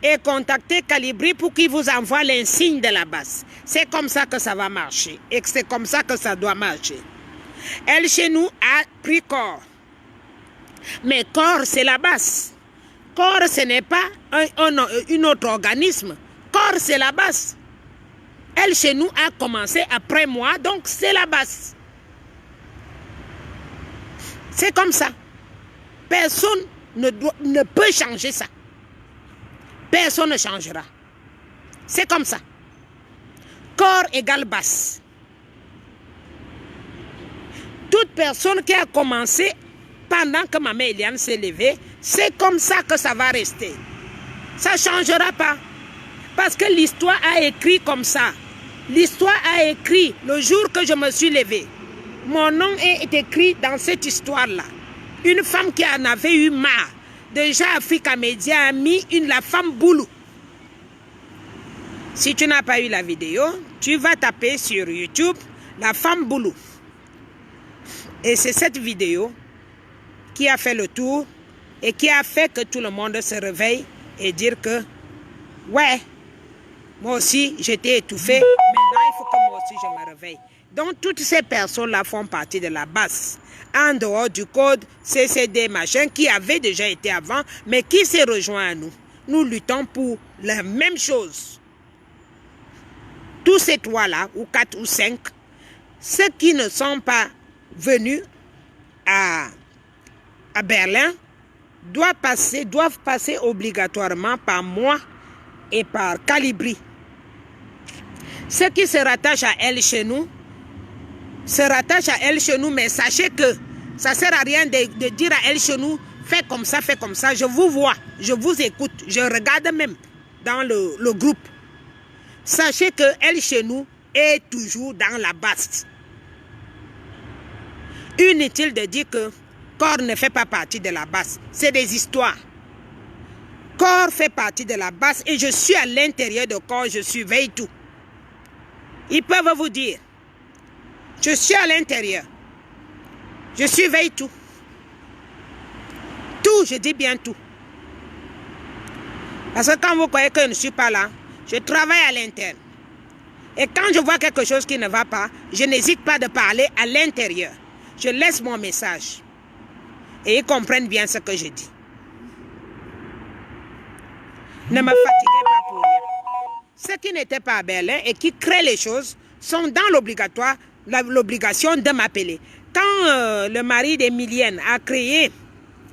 et contacter Calibri pour qu'il vous envoie l'insigne de la base. C'est comme ça que ça va marcher et c'est comme ça que ça doit marcher. Elle, chez nous, a pris corps. Mais corps, c'est la base. Corps, ce n'est pas un autre organisme. Corps, c'est la base. Elle, chez nous, a commencé après moi, donc c'est la base. C'est comme ça. Personne ne peut changer ça. Personne ne changera. C'est comme ça. Corps égale base. Toute personne qui a commencé pendant que Maman Eliane s'est levée, c'est comme ça que ça va rester. Ça ne changera pas. Parce que l'histoire a écrit comme ça. L'histoire a écrit le jour que je me suis levée. Mon nom est écrit dans cette histoire-là. Une femme qui en avait eu marre. Déjà, Africa Media a mis la femme boulou. Si tu n'as pas eu la vidéo, tu vas taper sur YouTube la femme boulou. Et c'est cette vidéo qui a fait le tour et qui a fait que tout le monde se réveille et dire que ouais, moi aussi j'étais étouffée, maintenant il faut que moi aussi je me réveille. Donc, toutes ces personnes-là font partie de la base. En dehors du code CCD, machin, qui avait déjà été avant, mais qui s'est rejoint à nous. Nous luttons pour la même chose. Tous ces trois-là, ou 4 ou 5, ceux qui ne sont pas venus à Berlin doivent passer obligatoirement par moi et par Calibri. Ceux qui se rattachent à elle chez nous, se rattachent à elle chez nous, mais sachez que ça ne sert à rien de dire à elle chez nous, fais comme ça, je vous vois, je vous écoute, je regarde même dans le groupe. Sachez que elle chez nous est toujours dans la base. Inutile de dire que corps ne fait pas partie de la base. C'est des histoires. Corps fait partie de la base et je suis à l'intérieur de corps, je surveille tout. Ils peuvent vous dire, je suis à l'intérieur, je surveille tout. Tout, je dis bien tout. Parce que quand vous croyez que je ne suis pas là, je travaille à l'interne. Et quand je vois quelque chose qui ne va pas, je n'hésite pas de parler à l'intérieur. Je laisse mon message. Et ils comprennent bien ce que je dis. Ne me fatiguez pas pour rien. Ceux qui n'étaient pas à Berlin et qui créent les choses sont dans l'obligation de m'appeler. Quand le mari d'Emilienne a créé,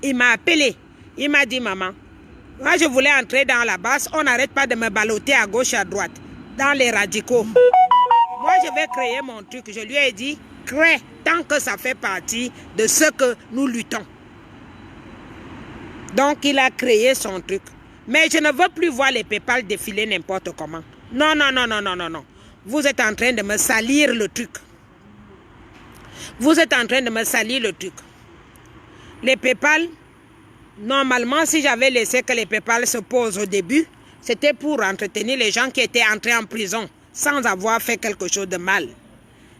il m'a appelé. Il m'a dit, maman, moi je voulais entrer dans la base, on n'arrête pas de me balloter à gauche et à droite, dans les radicaux. Moi je vais créer mon truc. Je lui ai dit, crée tant que ça fait partie de ce que nous luttons. Donc il a créé son truc. Mais je ne veux plus voir les PayPal défiler n'importe comment. Non, non, non, non, non, non, non. Vous êtes en train de me salir le truc. Vous êtes en train de me salir le truc. Les PayPal, normalement, si j'avais laissé que les PayPal se posent au début, c'était pour entretenir les gens qui étaient entrés en prison sans avoir fait quelque chose de mal.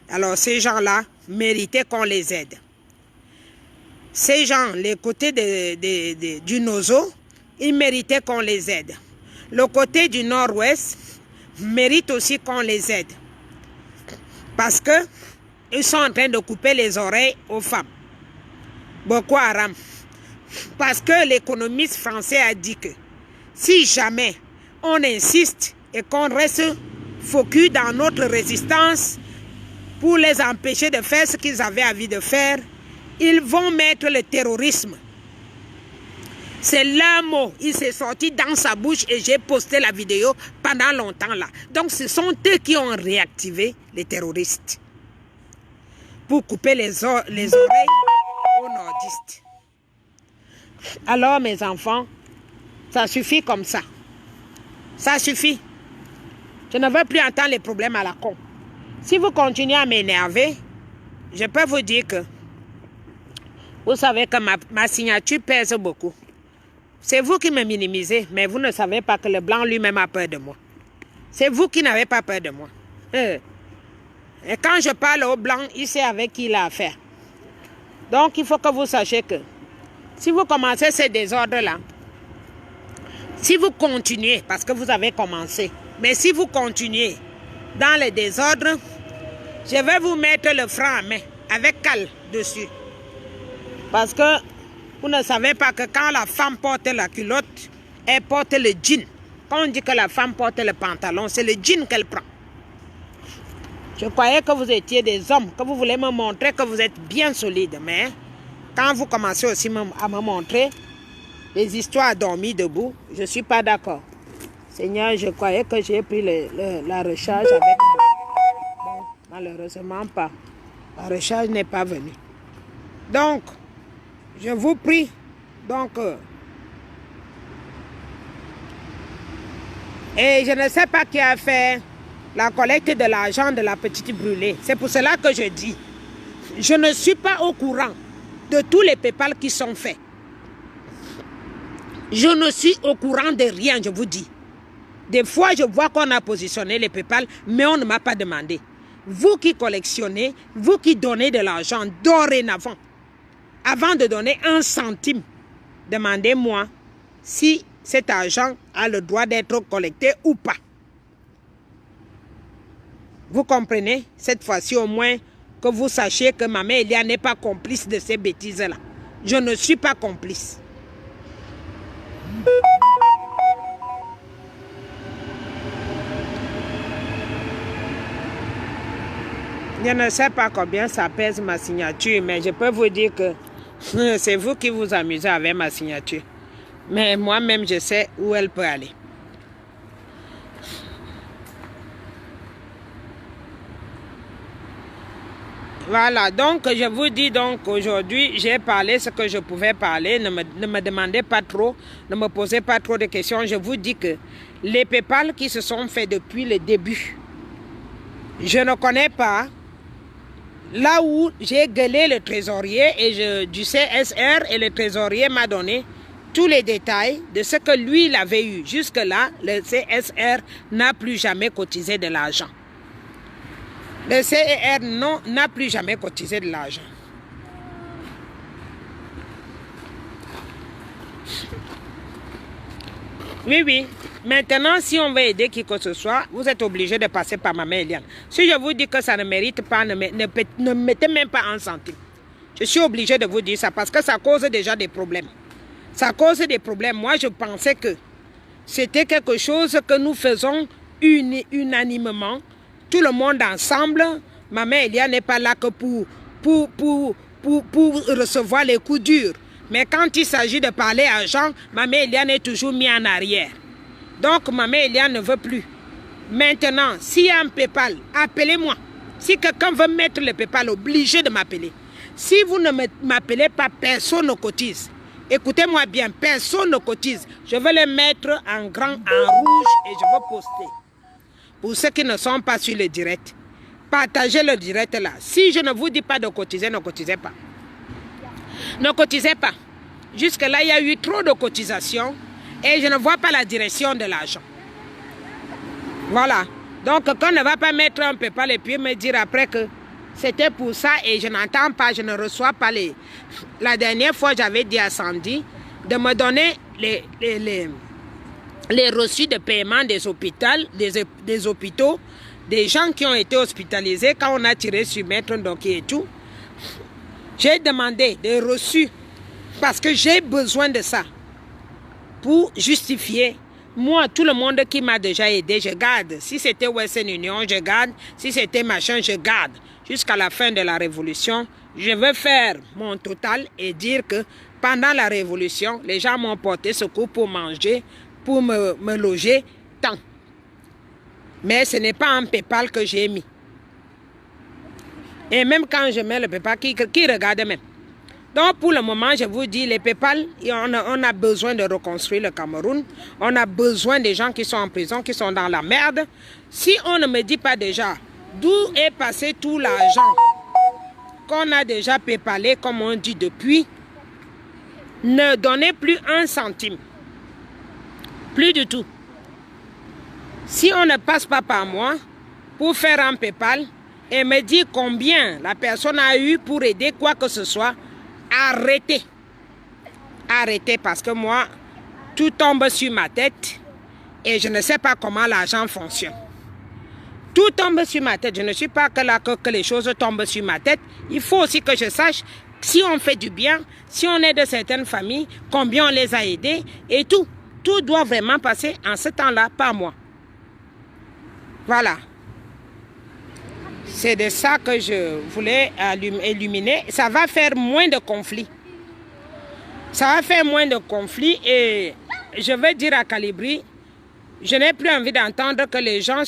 Alors, ces gens-là méritaient qu'on les aide. Ces gens, les côtés du Nozo, ils méritaient qu'on les aide. Le côté du nord-ouest mérite aussi qu'on les aide. Parce que ils sont en train de couper les oreilles aux femmes. Boko Haram. Parce que l'économiste français a dit que si jamais on insiste et qu'on reste focus dans notre résistance pour les empêcher de faire ce qu'ils avaient envie de faire, ils vont mettre le terrorisme. C'est leur mot. Il s'est sorti dans sa bouche et j'ai posté la vidéo pendant longtemps là. Donc ce sont eux qui ont réactivé les terroristes pour couper les oreilles aux nordistes. Alors mes enfants, ça suffit comme ça. Ça suffit. Je ne veux plus entendre les problèmes à la con. Si vous continuez à m'énerver, je peux vous dire que vous savez que ma signature pèse beaucoup. C'est vous qui me minimisez, mais vous ne savez pas que le blanc lui-même a peur de moi. C'est vous qui n'avez pas peur de moi. Et quand je parle au blanc, il sait avec qui il a affaire. Donc, il faut que vous sachiez que si vous commencez ces désordres-là, si vous continuez, parce que vous avez commencé, mais si vous continuez dans les désordres, je vais vous mettre le frein à main avec cal dessus. Parce que vous ne savez pas que quand la femme porte la culotte, elle porte le jean. Quand on dit que la femme porte le pantalon, c'est le jean qu'elle prend. Je croyais que vous étiez des hommes, que vous voulez me montrer que vous êtes bien solide. Mais quand vous commencez aussi à me montrer des histoires dormies debout, je ne suis pas d'accord. Seigneur, je croyais que j'ai pris la recharge avec moi. Bon, malheureusement pas. La recharge n'est pas venue. Donc, je vous prie, et je ne sais pas qui a fait la collecte de l'argent de la petite brûlée. C'est pour cela que je dis, je ne suis pas au courant de tous les PayPal qui sont faits. Je ne suis au courant de rien, je vous dis. Des fois, je vois qu'on a positionné les PayPal, mais on ne m'a pas demandé. Vous qui collectionnez, vous qui donnez de l'argent dorénavant, avant de donner 1 centime, demandez-moi si cet argent a le droit d'être collecté ou pas. Vous comprenez? Cette fois-ci au moins que vous sachiez que maman Elia n'est pas complice de ces bêtises-là. Je ne suis pas complice. Je ne sais pas combien ça pèse ma signature, mais je peux vous dire que c'est vous qui vous amusez avec ma signature. Mais moi-même, je sais où elle peut aller. Voilà, donc je vous dis donc aujourd'hui, j'ai parlé ce que je pouvais parler. Ne me demandez pas trop, ne me posez pas trop de questions. Je vous dis que les PayPal qui se sont faits depuis le début, je ne connais pas. Là où j'ai gueulé le trésorier du CSR et le trésorier m'a donné tous les détails de ce que lui il avait eu. Jusque-là, le CSR n'a plus jamais cotisé de l'argent. Le CSR n'a plus jamais cotisé de l'argent. Oui, oui. Maintenant, si on veut aider qui que ce soit, vous êtes obligé de passer par Maman Eliane. Si je vous dis que ça ne mérite pas, ne mettez même pas un centime. Je suis obligé de vous dire ça parce que ça cause déjà des problèmes. Ça cause des problèmes. Moi, je pensais que c'était quelque chose que nous faisons unanimement. Tout le monde ensemble. Maman Eliane n'est pas là que pour recevoir les coups durs. Mais quand il s'agit de parler à Jean, Maman Eliane est toujours mis en arrière. Donc, Maman Eliane ne veut plus. Maintenant, s'il y a un PayPal, appelez-moi. Si quelqu'un veut mettre le PayPal, obligé de m'appeler. Si vous ne m'appelez pas, personne ne cotise. Écoutez-moi bien, personne ne cotise. Je vais le mettre en grand, en rouge et je vais poster. Pour ceux qui ne sont pas sur le direct, partagez le direct là. Si je ne vous dis pas de cotiser, ne cotisez pas. Ne cotisez pas. Jusque-là, il y a eu trop de cotisations et je ne vois pas la direction de l'argent. Voilà. Donc, quand on ne va pas mettre un PayPal et puis me dire après que c'était pour ça et je n'entends pas, je ne reçois pas les... La dernière fois, j'avais dit à Sandy de me donner les reçus de paiement des hôpitaux, des gens qui ont été hospitalisés quand on a tiré sur Maître Ndoki et tout. J'ai demandé des reçus parce que j'ai besoin de ça pour justifier. Moi, tout le monde qui m'a déjà aidé, je garde. Si c'était Western Union, je garde. Si c'était machin, je garde. Jusqu'à la fin de la Révolution, je veux faire mon total et dire que pendant la Révolution, les gens m'ont porté secours pour manger, pour me loger, tant. Mais ce n'est pas un PayPal que j'ai mis. Et même quand je mets le PayPal, qui regarde même. Donc pour le moment, je vous dis, les PayPal, on a besoin de reconstruire le Cameroun. On a besoin des gens qui sont en prison, qui sont dans la merde. Si on ne me dit pas déjà d'où est passé tout l'argent qu'on a déjà PayPalé, comme on dit depuis, ne donnez plus un centime. Plus du tout. Si on ne passe pas par moi pour faire un PayPal et me dire combien la personne a eu pour aider quoi que ce soit, arrêtez. Arrêtez parce que moi, tout tombe sur ma tête et je ne sais pas comment l'argent fonctionne. Tout tombe sur ma tête. Je ne suis pas que là que les choses tombent sur ma tête. Il faut aussi que je sache si on fait du bien, si on aide certaines familles, combien on les a aidés et tout. Tout doit vraiment passer en ce temps-là par moi. Voilà. C'est de ça que je voulais illuminer. Ça va faire moins de conflits. Ça va faire moins de conflits et je vais dire à Calibri, je n'ai plus envie d'entendre que les gens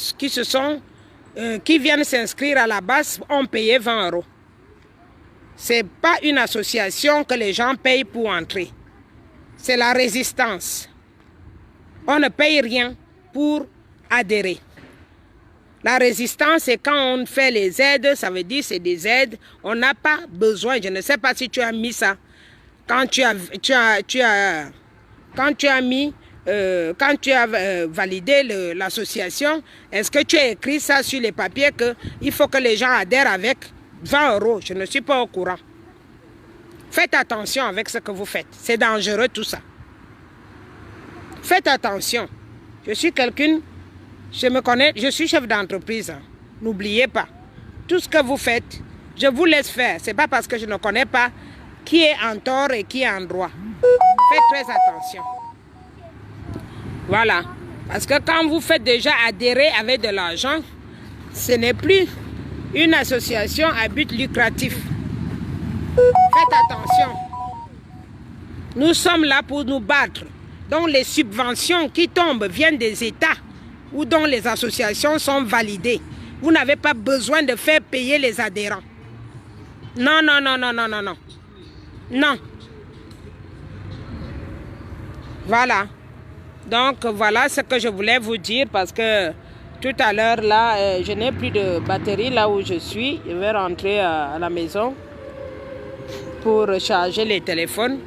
qui viennent s'inscrire à la base ont payé 20 €. Ce n'est pas une association que les gens payent pour entrer. C'est la résistance. On ne paye rien pour adhérer. La résistance, c'est quand on fait les aides, ça veut dire c'est des aides. On n'a pas besoin, je ne sais pas si tu as mis ça. Quand tu as validé l'association, est-ce que tu as écrit ça sur les papiers qu'il faut que les gens adhèrent avec 20 €? Je ne suis pas au courant. Faites attention avec ce que vous faites. C'est dangereux tout ça. Faites attention. Je suis quelqu'un, je me connais, je suis chef d'entreprise. N'oubliez pas. Tout ce que vous faites, je vous laisse faire. Ce n'est pas parce que je ne connais pas qui est en tort et qui est en droit. Faites très attention. Voilà. Parce que quand vous faites déjà adhérer avec de l'argent, ce n'est plus une association à but lucratif. Faites attention. Nous sommes là pour nous battre. Donc les subventions qui tombent viennent des États ou dont les associations sont validées. Vous n'avez pas besoin de faire payer les adhérents. Non, non, non, non, non, non, non. Non. Voilà. Donc voilà ce que je voulais vous dire parce que tout à l'heure là, je n'ai plus de batterie là où je suis. Je vais rentrer à la maison pour recharger les téléphones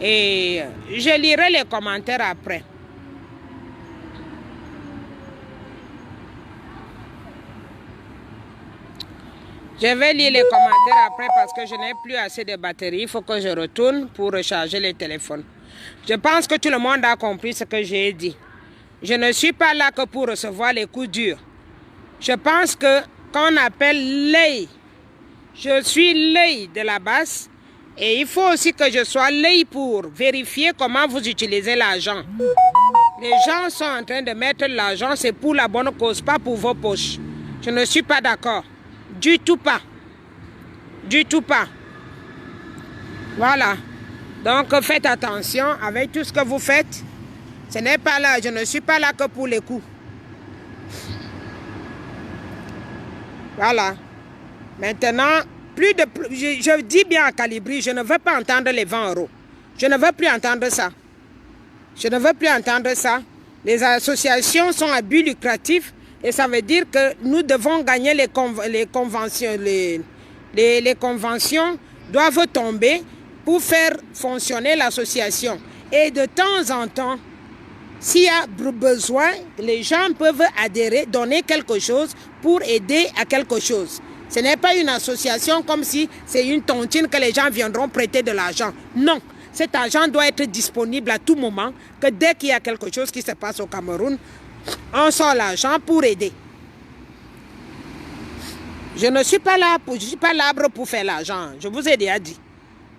et je lirai les commentaires après. Je vais lire les commentaires après parce que je n'ai plus assez de batterie. Il faut que je retourne pour recharger les téléphones. Je pense que tout le monde a compris ce que j'ai dit. Je ne suis pas là que pour recevoir les coups durs. Je pense que quand on appelle l'œil, je suis l'œil de la base. Et il faut aussi que je sois l'œil pour vérifier comment vous utilisez l'argent. Les gens sont en train de mettre l'argent, c'est pour la bonne cause, pas pour vos poches. Je ne suis pas d'accord. Du tout pas. Du tout pas. Voilà. Donc faites attention avec tout ce que vous faites. Ce n'est pas là, je ne suis pas là que pour les coups. Voilà. Maintenant, je dis bien à Calibri, je ne veux pas entendre les 20 €. Je ne veux plus entendre ça. Je ne veux plus entendre ça. Les associations sont à but lucratif et ça veut dire que nous devons gagner les conventions. Les conventions doivent tomber pour faire fonctionner l'association. Et de temps en temps, s'il y a besoin, les gens peuvent adhérer, donner quelque chose pour aider à quelque chose. Ce n'est pas une association comme si c'est une tontine que les gens viendront prêter de l'argent. Non, cet argent doit être disponible à tout moment, que dès qu'il y a quelque chose qui se passe au Cameroun, on sort l'argent pour aider. Je ne suis pas là je suis pas l'arbre pour faire l'argent. Je vous ai déjà dit.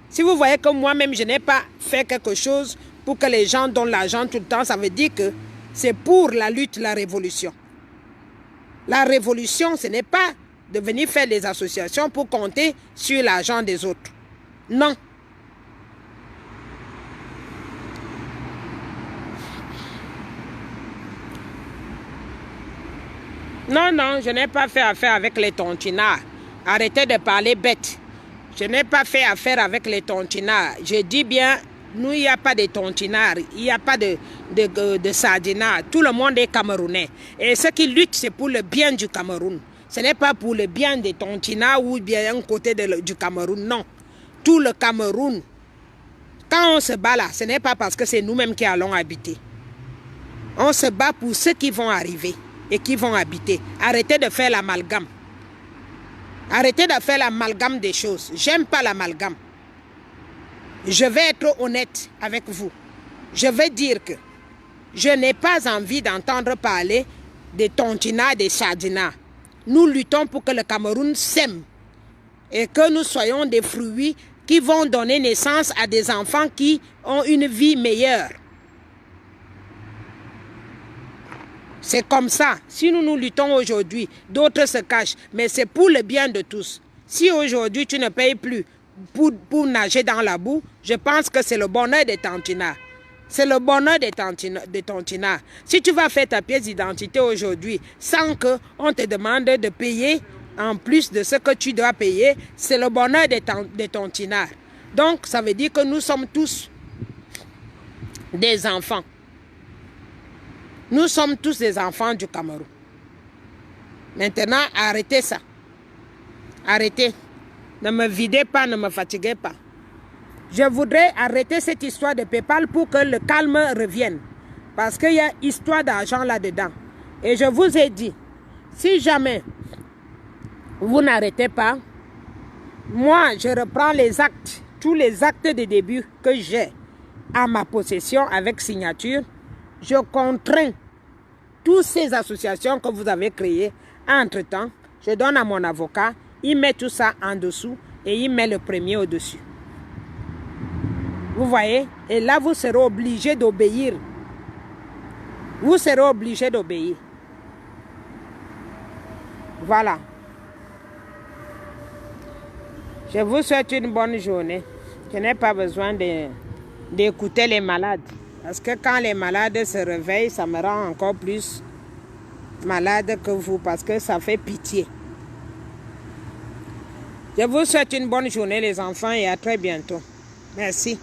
Si vous voyez que moi-même, je n'ai pas fait quelque chose pour que les gens donnent l'argent tout le temps, ça veut dire que c'est pour la lutte, la révolution. La révolution, ce n'est pas de venir faire des associations pour compter sur l'argent des autres. Non. Non, non, je n'ai pas fait affaire avec les tontinards. Arrêtez de parler bête. Je n'ai pas fait affaire avec les tontinards. Je dis bien, nous, il n'y a pas de tontinards, il n'y a pas de sardinards. Tout le monde est camerounais. Et ceux qui luttent, c'est pour le bien du Cameroun. Ce n'est pas pour le bien des tontinards ou bien un côté du Cameroun, non. Tout le Cameroun. Quand on se bat là, ce n'est pas parce que c'est nous-mêmes qui allons habiter. On se bat pour ceux qui vont arriver et qui vont habiter. Arrêtez de faire l'amalgame. Arrêtez de faire l'amalgame des choses. J'aime pas l'amalgame. Je vais être honnête avec vous. Je vais dire que je n'ai pas envie d'entendre parler des tontinards, des sardinards. Nous luttons pour que le Cameroun sème et que nous soyons des fruits qui vont donner naissance à des enfants qui ont une vie meilleure. C'est comme ça. Si nous luttons aujourd'hui, d'autres se cachent. Mais c'est pour le bien de tous. Si aujourd'hui tu ne payes plus pour nager dans la boue, je pense que c'est le bonheur des tontinards. C'est le bonheur des tontinards. Si tu vas faire ta pièce d'identité aujourd'hui sans qu'on te demande de payer en plus de ce que tu dois payer, c'est le bonheur des tontinards. Donc, ça veut dire que nous sommes tous des enfants. Nous sommes tous des enfants du Cameroun. Maintenant, arrêtez ça. Arrêtez. Ne me videz pas, ne me fatiguez pas. Je voudrais arrêter cette histoire de PayPal pour que le calme revienne. Parce qu'il y a histoire d'argent là-dedans. Et je vous ai dit, si jamais vous n'arrêtez pas, moi, je reprends les actes, tous les actes de début que j'ai à ma possession avec signature. Je contrains toutes ces associations que vous avez créées Entre-temps, je donne à mon avocat, il met tout ça en dessous et il met le premier au-dessus. Vous voyez? Et là, vous serez obligé d'obéir. Vous serez obligé d'obéir. Voilà. Je vous souhaite une bonne journée. Je n'ai pas besoin d'écouter les malades. Parce que quand les malades se réveillent, ça me rend encore plus malade que vous. Parce que ça fait pitié. Je vous souhaite une bonne journée les enfants et à très bientôt. Merci.